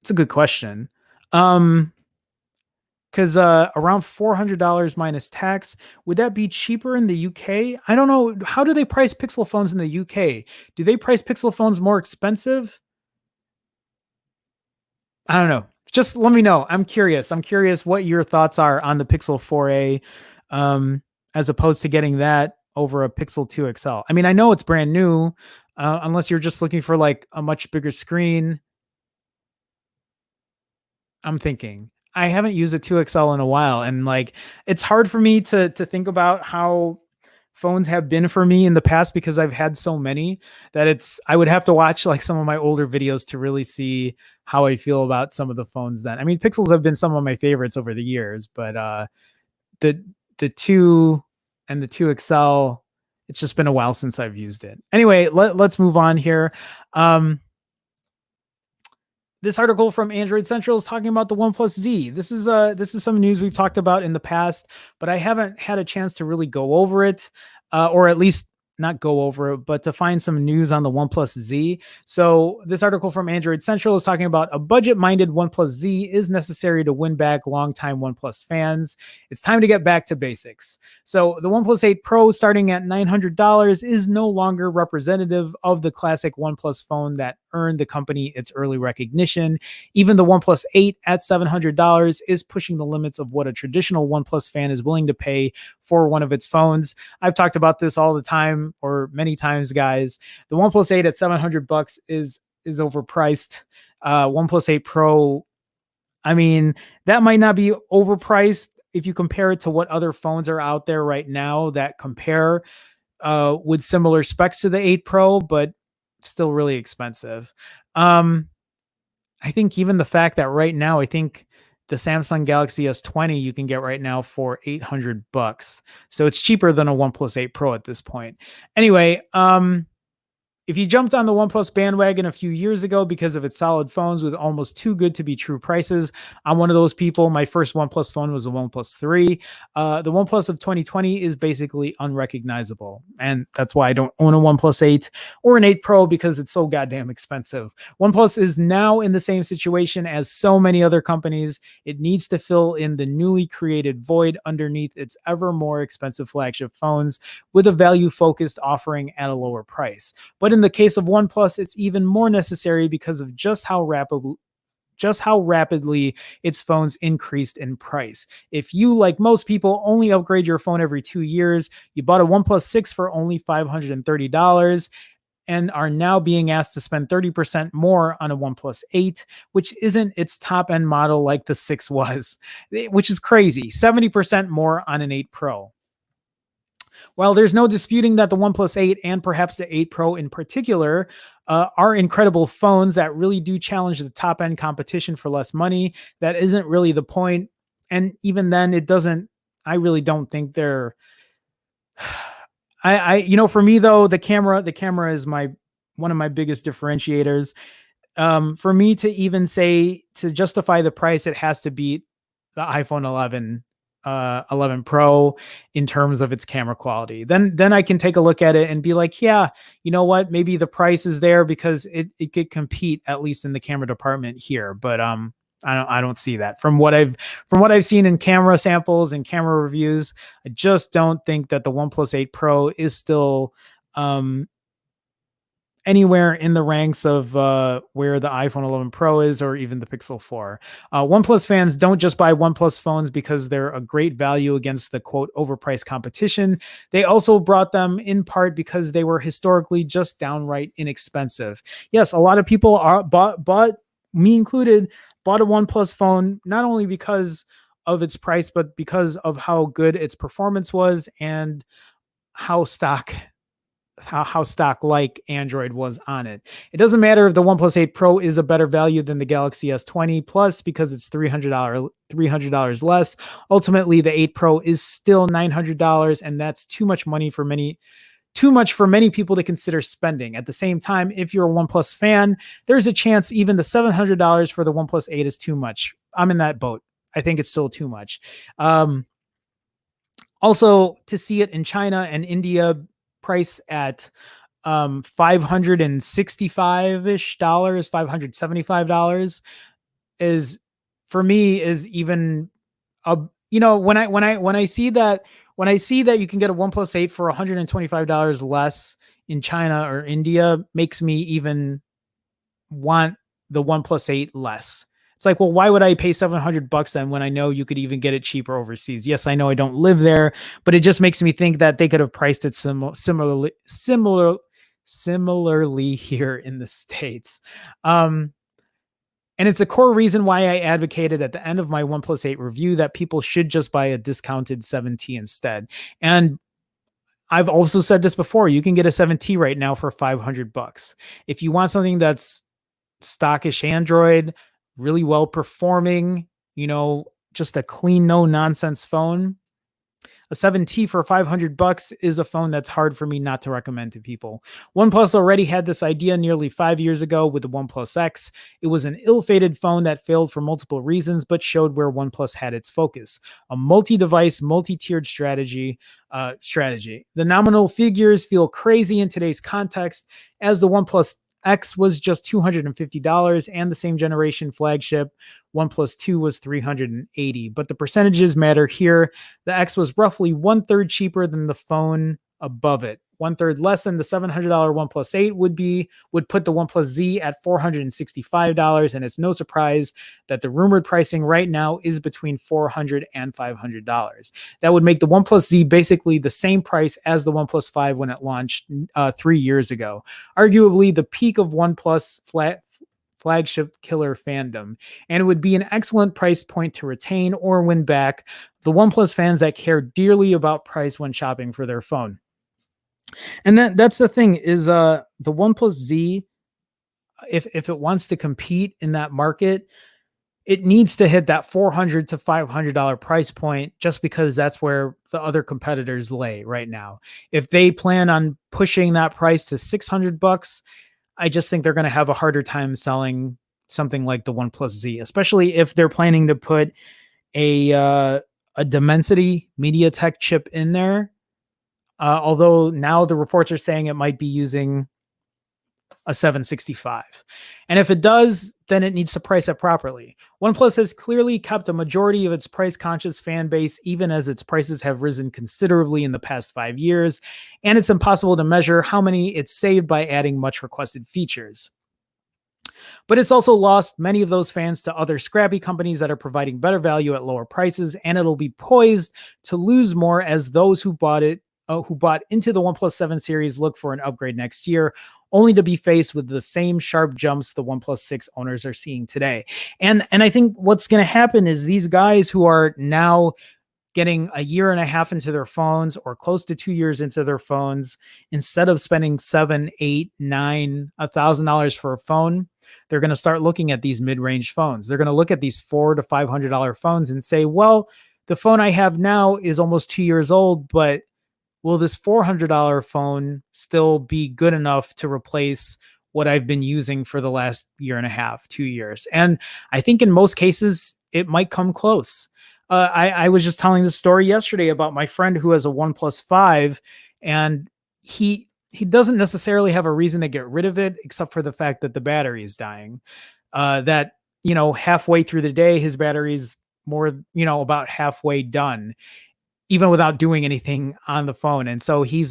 It's a good question. Because around $400 minus tax, would that be cheaper in the UK? I don't know. How do they price Pixel phones in the UK? Do they price Pixel phones more expensive? I don't know. Just let me know. I'm curious. I'm curious what your thoughts are on the Pixel 4a, um, as opposed to getting that over a Pixel 2 XL. I mean, I know it's brand new, unless you're just looking for like a much bigger screen. I'm thinking I haven't used a 2 XL in a while, and like it's hard for me to think about how phones have been for me in the past because I've had so many that it's I would have to watch like some of my older videos to really see how I feel about some of the phones then. I mean, Pixels have been some of my favorites over the years, but the the 2 and the 2 XL, it's just been a while since I've used it. Anyway, let's move on here. This article from Android Central is talking about the OnePlus Z. This is some news we've talked about in the past, but I haven't had a chance to really go over it, or at least not go over it, but to find some news on the OnePlus Z. So this article from Android Central is talking about a budget-minded OnePlus Z is necessary to win back longtime OnePlus fans. It's time to get back to basics. So the OnePlus 8 Pro, starting at $900, is no longer representative of the classic OnePlus phone that earned the company its early recognition. Even the OnePlus 8 at $700 is pushing the limits of what a traditional OnePlus fan is willing to pay for one of its phones. I've talked about this all the time, or many times, guys. The OnePlus 8 at $700 is overpriced. OnePlus 8 Pro, I mean, that might not be overpriced if you compare it to what other phones are out there right now that compare with similar specs to the 8 Pro, but still really expensive. I think even the fact that right now, I think the Samsung Galaxy S20 you can get right now for $800. So it's cheaper than a OnePlus 8 Pro at this point. Anyway, if you jumped on the OnePlus bandwagon a few years ago because of its solid phones with almost too good to be true prices, I'm one of those people. My first OnePlus phone was a OnePlus 3. The OnePlus of 2020 is basically unrecognizable. And that's why I don't own a OnePlus 8 or an 8 Pro, because it's so goddamn expensive. OnePlus is now in the same situation as so many other companies. It needs to fill in the newly created void underneath its ever more expensive flagship phones with a value-focused offering at a lower price. But in the case of OnePlus, it's even more necessary because of just how rapidly its phones increased in price. If you, like most people, only upgrade your phone every 2 years, you bought a OnePlus 6 for only $530 and are now being asked to spend 30% more on a OnePlus 8, which isn't its top-end model like the 6 was, which is crazy. 70% more on an 8 Pro. While there's no disputing that the OnePlus 8 and perhaps the 8 Pro in particular are incredible phones that really do challenge the top-end competition for less money, that isn't really the point. And even then, it doesn't, I really don't think they're, for me though, the camera is one of my biggest differentiators. For me to even say, to justify the price, it has to beat the iPhone 11 Pro in terms of its camera quality. Then I can take a look at it and be like, yeah, you know what? Maybe the price is there because it could compete, at least in the camera department here. But I don't see that from what I've seen in camera samples and camera reviews. I just don't think that the OnePlus 8 Pro is still anywhere in the ranks of where the iPhone 11 Pro is, or even the Pixel 4. OnePlus fans don't just buy OnePlus phones because they're a great value against the quote overpriced competition. They also brought them in part because they were historically just downright inexpensive. Yes, a lot of people bought, me included, bought a OnePlus phone not only because of its price, but because of how good its performance was and how stock like Android was on it. It doesn't matter if the OnePlus 8 Pro is a better value than the Galaxy S20 Plus because it's $300 less. Ultimately, the 8 Pro is still $900, and that's too much for many people to consider spending. At the same time, if you're a OnePlus fan, there's a chance even the $700 for the OnePlus 8 is too much. I'm in that boat. I think it's still too much. Also, to see it in China and India price at $565-ish, $575 is, for me, is even when I see that you can get a OnePlus 8 for $125 less in China or India, makes me even want the OnePlus 8 less. It's like, well, why would I pay $700 then when I know you could even get it cheaper overseas? Yes, I know I don't live there, but it just makes me think that they could have priced it similarly here in the States. Um, and it's a core reason why I advocated at the end of my OnePlus 8 review that people should just buy a discounted 7T instead. And I've also said this before, you can get a 7T right now for $500. If you want something that's stockish Android, really well performing, just a clean, no nonsense phone, a 7T for $500 is a phone that's hard for me not to recommend to people. OnePlus already had this idea nearly 5 years ago with the OnePlus X. It was an ill-fated phone that failed for multiple reasons, but showed where OnePlus had its focus: a multi-device, multi-tiered strategy. The nominal figures feel crazy in today's context, as the OnePlus X was just $250 and the same generation flagship OnePlus 2 was $380. But the percentages matter here. The X was roughly 1/3 cheaper than the phone above it. 1/3 less than the $700 OnePlus 8 would put the OnePlus Z at $465, and it's no surprise that the rumored pricing right now is between $400 and $500. That would make the OnePlus Z basically the same price as the OnePlus 5 when it launched 3 years ago. Arguably the peak of OnePlus flagship killer fandom, and it would be an excellent price point to retain or win back the OnePlus fans that care dearly about price when shopping for their phone. And that's the thing is the OnePlus Z, if it wants to compete in that market, it needs to hit that $400 to $500 price point, just because that's where the other competitors lay right now. If they plan on pushing that price to $600, I just think they're going to have a harder time selling something like the OnePlus Z, especially if they're planning to put a Dimensity MediaTek chip in there. Although now the reports are saying it might be using a 765. And if it does, then it needs to price it properly. OnePlus has clearly kept a majority of its price-conscious fan base, even as its prices have risen considerably in the past 5 years, and it's impossible to measure how many it's saved by adding much-requested features. But it's also lost many of those fans to other scrappy companies that are providing better value at lower prices, and it'll be poised to lose more as those who bought into the OnePlus 7 series look for an upgrade next year, only to be faced with the same sharp jumps the OnePlus 6 owners are seeing today. And I think what's going to happen is these guys who are now getting a year and a half into their phones or close to 2 years into their phones, instead of spending $7, $8, $9, $1,000 for a phone, they're going to start looking at these mid-range phones. They're going to look at these $400 to $500 phones and say, well, the phone I have now is almost 2 years old, but will this $400 phone still be good enough to replace what I've been using for the last year and a half, 2 years? And I think in most cases, it might come close. I was just telling this story yesterday about my friend who has a OnePlus 5, and he doesn't necessarily have a reason to get rid of it, except for the fact that the battery is dying. Halfway through the day, his battery's about halfway done, even without doing anything on the phone. And so he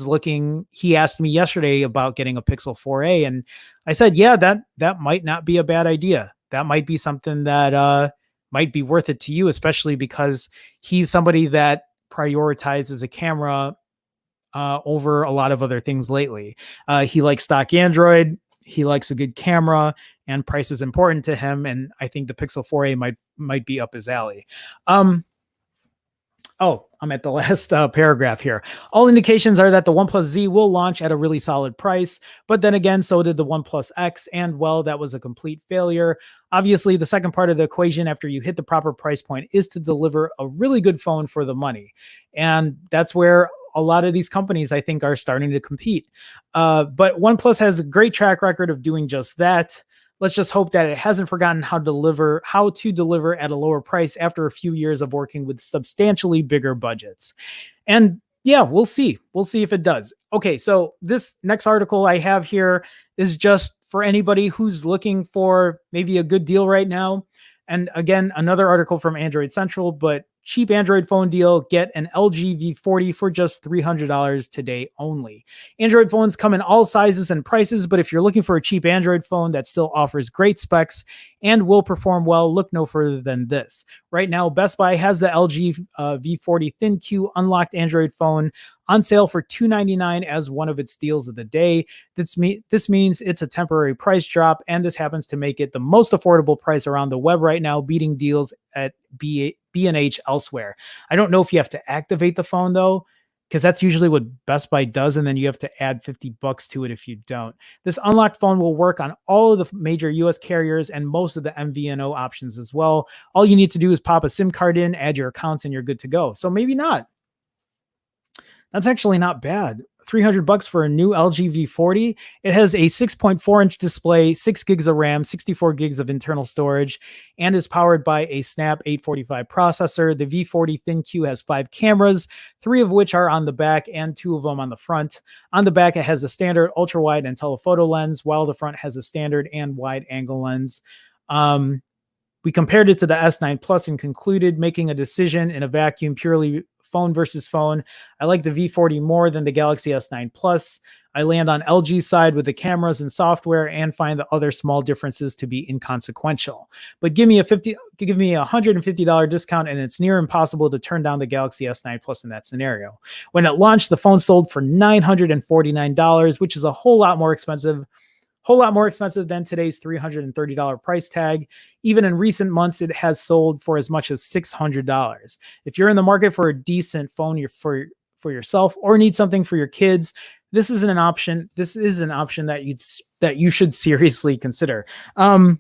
asked me yesterday about getting a Pixel 4a. And I said, yeah, that might not be a bad idea. That might be something that might be worth it to you, especially because he's somebody that prioritizes a camera over a lot of other things lately. He likes stock Android. He likes a good camera, and price is important to him. And I think the Pixel 4a might be up his alley. I'm at the last paragraph here. All indications are that the OnePlus Z will launch at a really solid price, but then again, so did the OnePlus X, and well, that was a complete failure. Obviously, the second part of the equation after you hit the proper price point is to deliver a really good phone for the money. And that's where a lot of these companies, I think, are starting to compete. But OnePlus has a great track record of doing just that. Let's just hope that it hasn't forgotten how to deliver at a lower price after a few years of working with substantially bigger budgets. And yeah, we'll see. We'll see if it does. Okay, so this next article I have here is just for anybody who's looking for maybe a good deal right now. And again, another article from Android Central, but cheap Android phone deal. Get an LG V40 for just $300 today only. Android phones come in all sizes and prices, but if you're looking for a cheap Android phone that still offers great specs and will perform well, look no further than this. Right now, Best Buy has the LG V40 ThinQ unlocked Android phone on sale for $299 as one of its deals of the day. This means it's a temporary price drop, and this happens to make it the most affordable price around the web right now, beating deals at B&H elsewhere. I don't know if you have to activate the phone, though, because that's usually what Best Buy does, and then you have to add $50 to it if you don't. This unlocked phone will work on all of the major US carriers and most of the MVNO options as well. All you need to do is pop a SIM card in, add your accounts, and you're good to go. So maybe not. That's actually not bad. $300 for a new LG V40. It has a 6.4-inch display, 6 gigs of RAM, 64 gigs of internal storage, and is powered by a Snap 845 processor. The V40 ThinQ has 5 cameras, 3 of which are on the back and 2 of them on the front. On the back, it has a standard ultra-wide and telephoto lens, while the front has a standard and wide-angle lens. We compared it to the S9 Plus and concluded, making a decision in a vacuum, purely phone versus phone, I like the V40 more than the Galaxy S9 Plus. I land on LG's side with the cameras and software and find the other small differences to be inconsequential. But give me a $150 discount and it's near impossible to turn down the Galaxy S9 Plus in that scenario. When it launched, the phone sold for $949, which is a whole lot more expensive than today's $330 price tag. Even in recent months, it has sold for as much as $600. If you're in the market for a decent phone for yourself or need something for your kids, this is an option. This is an option that you should seriously consider. Yeah,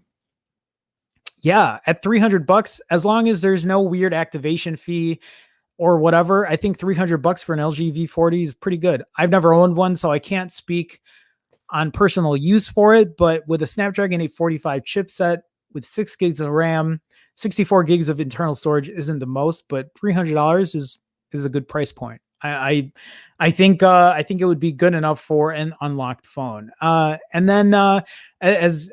at $300, as long as there's no weird activation fee or whatever, I think $300 for an LG V40 is pretty good. I've never owned one, so I can't speak on personal use for it, but with a Snapdragon 845 chipset with 6 gigs of RAM, 64 gigs of internal storage isn't the most, but $300 is a good price point. I think it would be good enough for an unlocked phone. And then as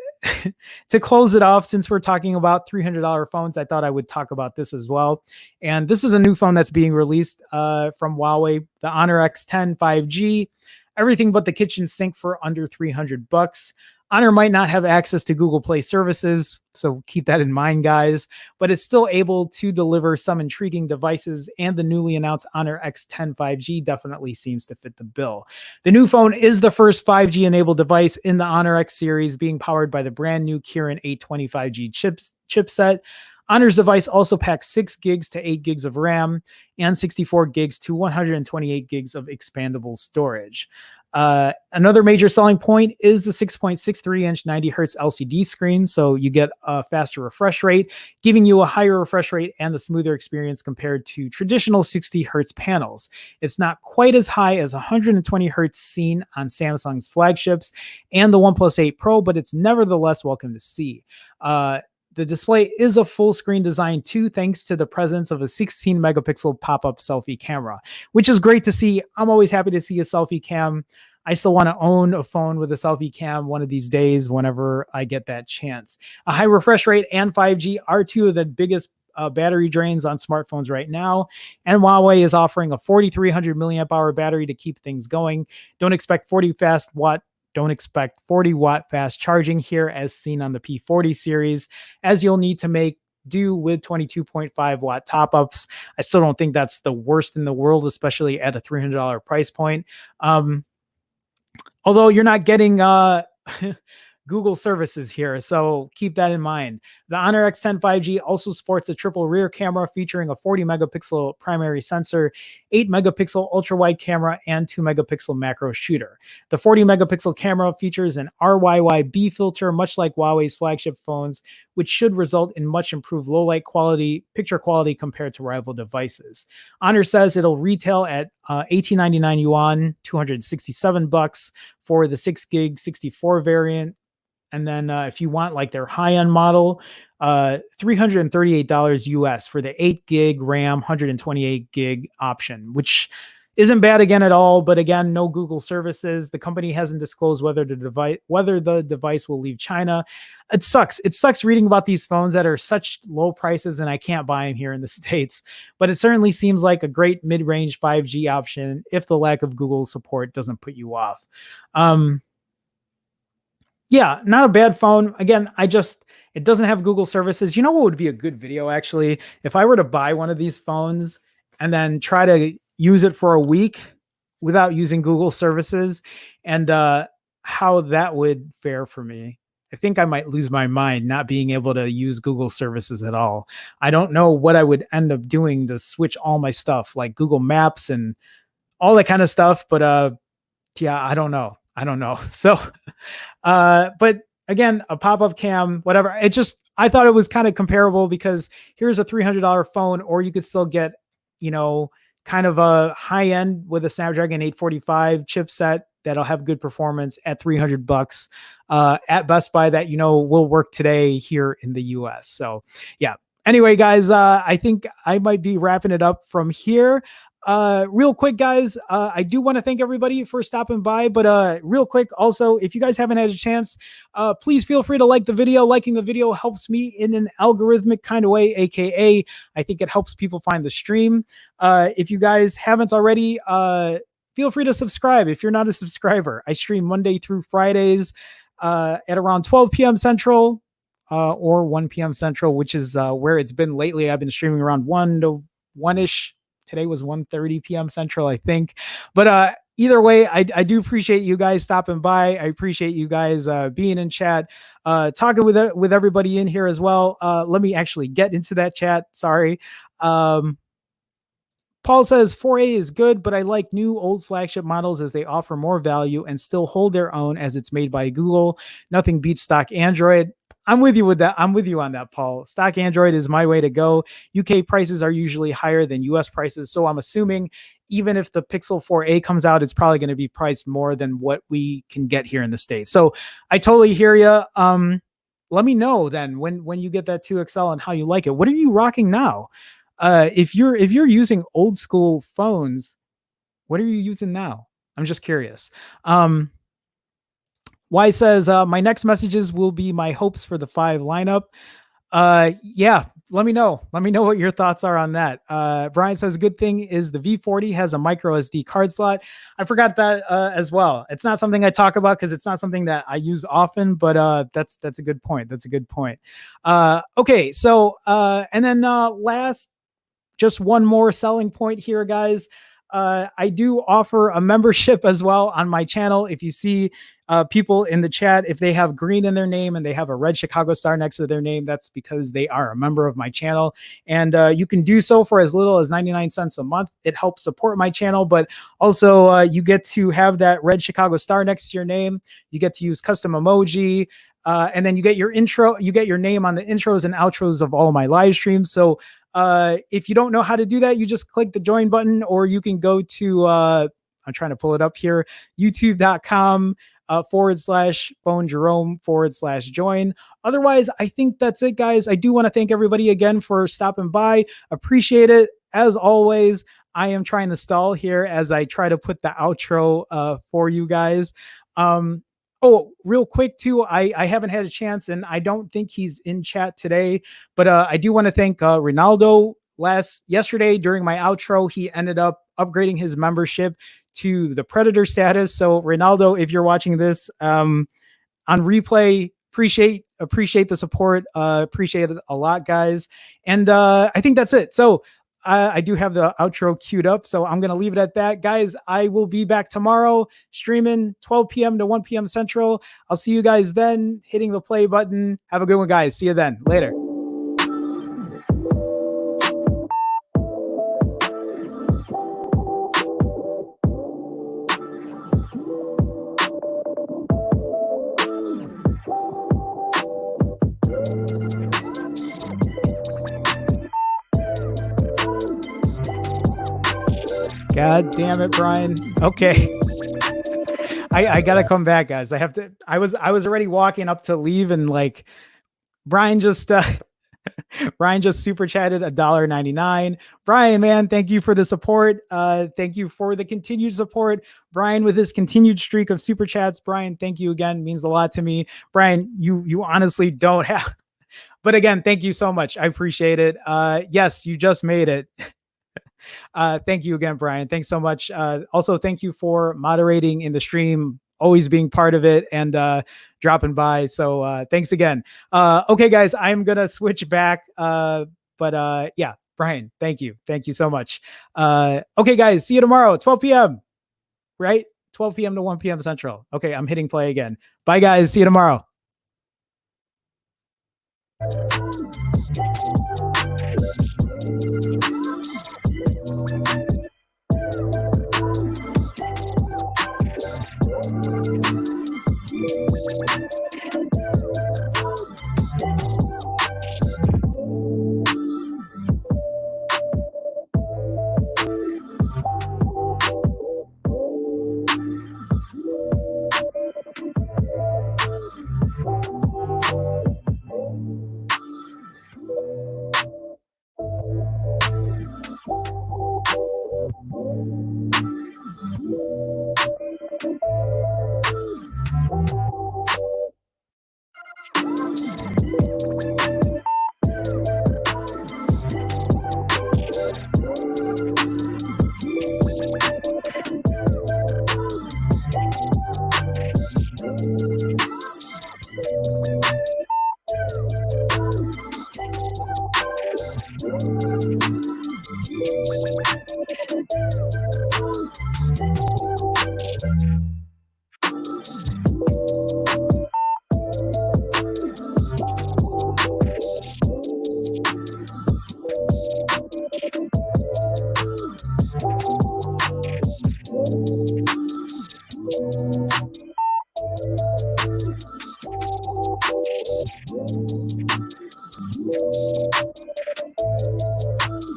to close it off, since we're talking about $300 phones, I thought I would talk about this as well. And this is a new phone that's being released from Huawei, the Honor X10 5G. Everything but the kitchen sink for under $300. Honor might not have access to Google Play services, so keep that in mind, guys, but it's still able to deliver some intriguing devices, and the newly announced Honor X10 5G definitely seems to fit the bill. The new phone is the first 5G-enabled device in the Honor X series, being powered by the brand new Kirin 820 5G chipset. Honor's device also packs 6 gigs to 8 gigs of RAM and 64 gigs to 128 gigs of expandable storage. Another major selling point is the 6.63-inch 90 Hz LCD screen, so you get a faster refresh rate, giving you a higher refresh rate and a smoother experience compared to traditional 60 Hz panels. It's not quite as high as 120 Hz seen on Samsung's flagships and the OnePlus 8 Pro, but it's nevertheless welcome to see. The display is a full screen design too, thanks to the presence of a 16 megapixel pop-up selfie camera, which is great to see. I'm always happy to see a selfie cam. I still want to own a phone with a selfie cam one of these days whenever I get that chance. A high refresh rate and 5G are two of the biggest battery drains on smartphones right now, and Huawei is offering a 4,300 milliamp hour battery to keep things going. Don't expect 40 watt fast charging here as seen on the P40 series, as you'll need to make do with 22.5 watt top-ups. I still don't think that's the worst in the world, especially at a $300 price point. Although you're not getting Google services here, so keep that in mind. The Honor X10 5G also sports a triple rear camera featuring a 40 megapixel primary sensor, 8 megapixel ultra wide camera, and 2 megapixel macro shooter. The 40 megapixel camera features an RYYB filter, much like Huawei's flagship phones, which should result in much improved low light quality, picture quality compared to rival devices. Honor says it'll retail at 1899 yuan, $267 for the 6 gig 64 variant. And then if you want like their high-end model, $338 US for the 8 gig RAM, 128 gig option, which isn't bad again at all, but again, no Google services. The company hasn't disclosed whether the device will leave China. It sucks. It sucks reading about these phones that are such low prices and I can't buy them here in the States. But it certainly seems like a great mid-range 5G option if the lack of Google support doesn't put you off. Yeah, not a bad phone. Again, it doesn't have Google services. You know what would be a good video actually? If I were to buy one of these phones and then try to use it for a week without using Google services and how that would fare for me. I think I might lose my mind not being able to use Google services at all. I don't know what I would end up doing to switch all my stuff like Google Maps and all that kind of stuff. But yeah, I don't know. So, but again, a pop-up cam, whatever. I thought it was kind of comparable because here's a $300 phone, or you could still get, kind of a high end with a Snapdragon 845 chipset that'll have good performance at $300 at Best Buy that, will work today here in the US. So yeah. Anyway, guys, I think I might be wrapping it up from here. Real quick, guys, I do want to thank everybody for stopping by, but real quick, also, if you guys haven't had a chance, please feel free to like the video. Liking the video helps me in an algorithmic kind of way, aka I think it helps people find the stream. If you guys haven't already, feel free to subscribe if you're not a subscriber. I stream Monday through Fridays at around 12 p.m. Central or 1 p.m. Central, which is where it's been lately. I've been streaming around 1 to 1-ish. Today was 1:30 p.m. Central, I think. But either way, I do appreciate you guys stopping by. I appreciate you guys being in chat, talking with everybody in here as well. Let me actually get into that chat. Sorry. Paul says 4A is good, but I like new old flagship models as they offer more value and still hold their own as it's made by Google. Nothing beats stock Android. I'm with you with that. I'm with you on that, Paul. Stock Android is my way to go. UK prices are usually higher than US prices. So I'm assuming even if the Pixel 4a comes out, it's probably going to be priced more than what we can get here in the States. So I totally hear you. Let me know then when you get that 2XL and how you like it. What are you rocking now? If you're using old school phones, what are you using now? I'm just curious. Y says, my next messages will be my hopes for the 5 lineup. Yeah, let me know. Let me know what your thoughts are on that. Brian says, good thing is the V40 has a micro SD card slot. I forgot that as well. It's not something I talk about because it's not something that I use often, but that's a good point. That's a good point. Okay, so and then last, just one more selling point here, guys. I do offer a membership as well on my channel. If you see people in the chat, if they have green in their name and they have a red Chicago star next to their name, that's because they are a member of my channel. And you can do so for as little as 99 cents a month. It helps support my channel, but also you get to have that red Chicago star next to your name. You get to use custom emoji. And then you get your intro, you get your name on the intros and outros of all of my live streams. So if you don't know how to do that, you just click the join button, or you can go to, I'm trying to pull it up here, youtube.com /phone Jerome /join. Otherwise, I think that's it, guys. I do want to thank everybody again for stopping by. Appreciate it. As always, I am trying to stall here as I try to put the outro for you guys. Oh, real quick too, I haven't had a chance, and I don't think he's in chat today, but I do want to thank Ronaldo. Yesterday during my outro, he ended up upgrading his membership to the Predator status. So Ronaldo, if you're watching this on replay, appreciate the support. Appreciate it a lot, guys. And I think that's it. So I do have the outro queued up, so I'm going to leave it at that. Guys, I will be back tomorrow streaming 12 p.m. to 1 p.m. Central. I'll see you guys then, hitting the play button. Have a good one, guys. See you then. Later. God damn it, Brian. Okay. I gotta come back, guys. I was already walking up to leave, and like Brian just Brian just super chatted $1.99. Brian, man, thank you for the support. Thank you for the continued support. Brian, with his continued streak of super chats. Brian, thank you again. Means a lot to me. Brian, you honestly don't have. But again, thank you so much. I appreciate it. Yes, you just made it. Thank you again, Brian. Thanks so much. Also, thank you for moderating in the stream, always being part of it and dropping by. So thanks again. Okay, guys, I'm going to switch back. But yeah, Brian, thank you. Thank you so much. Okay, guys, see you tomorrow, 12 p.m., right? 12 p.m. to 1 p.m. Central. Okay, I'm hitting play again. Bye, guys. See you tomorrow.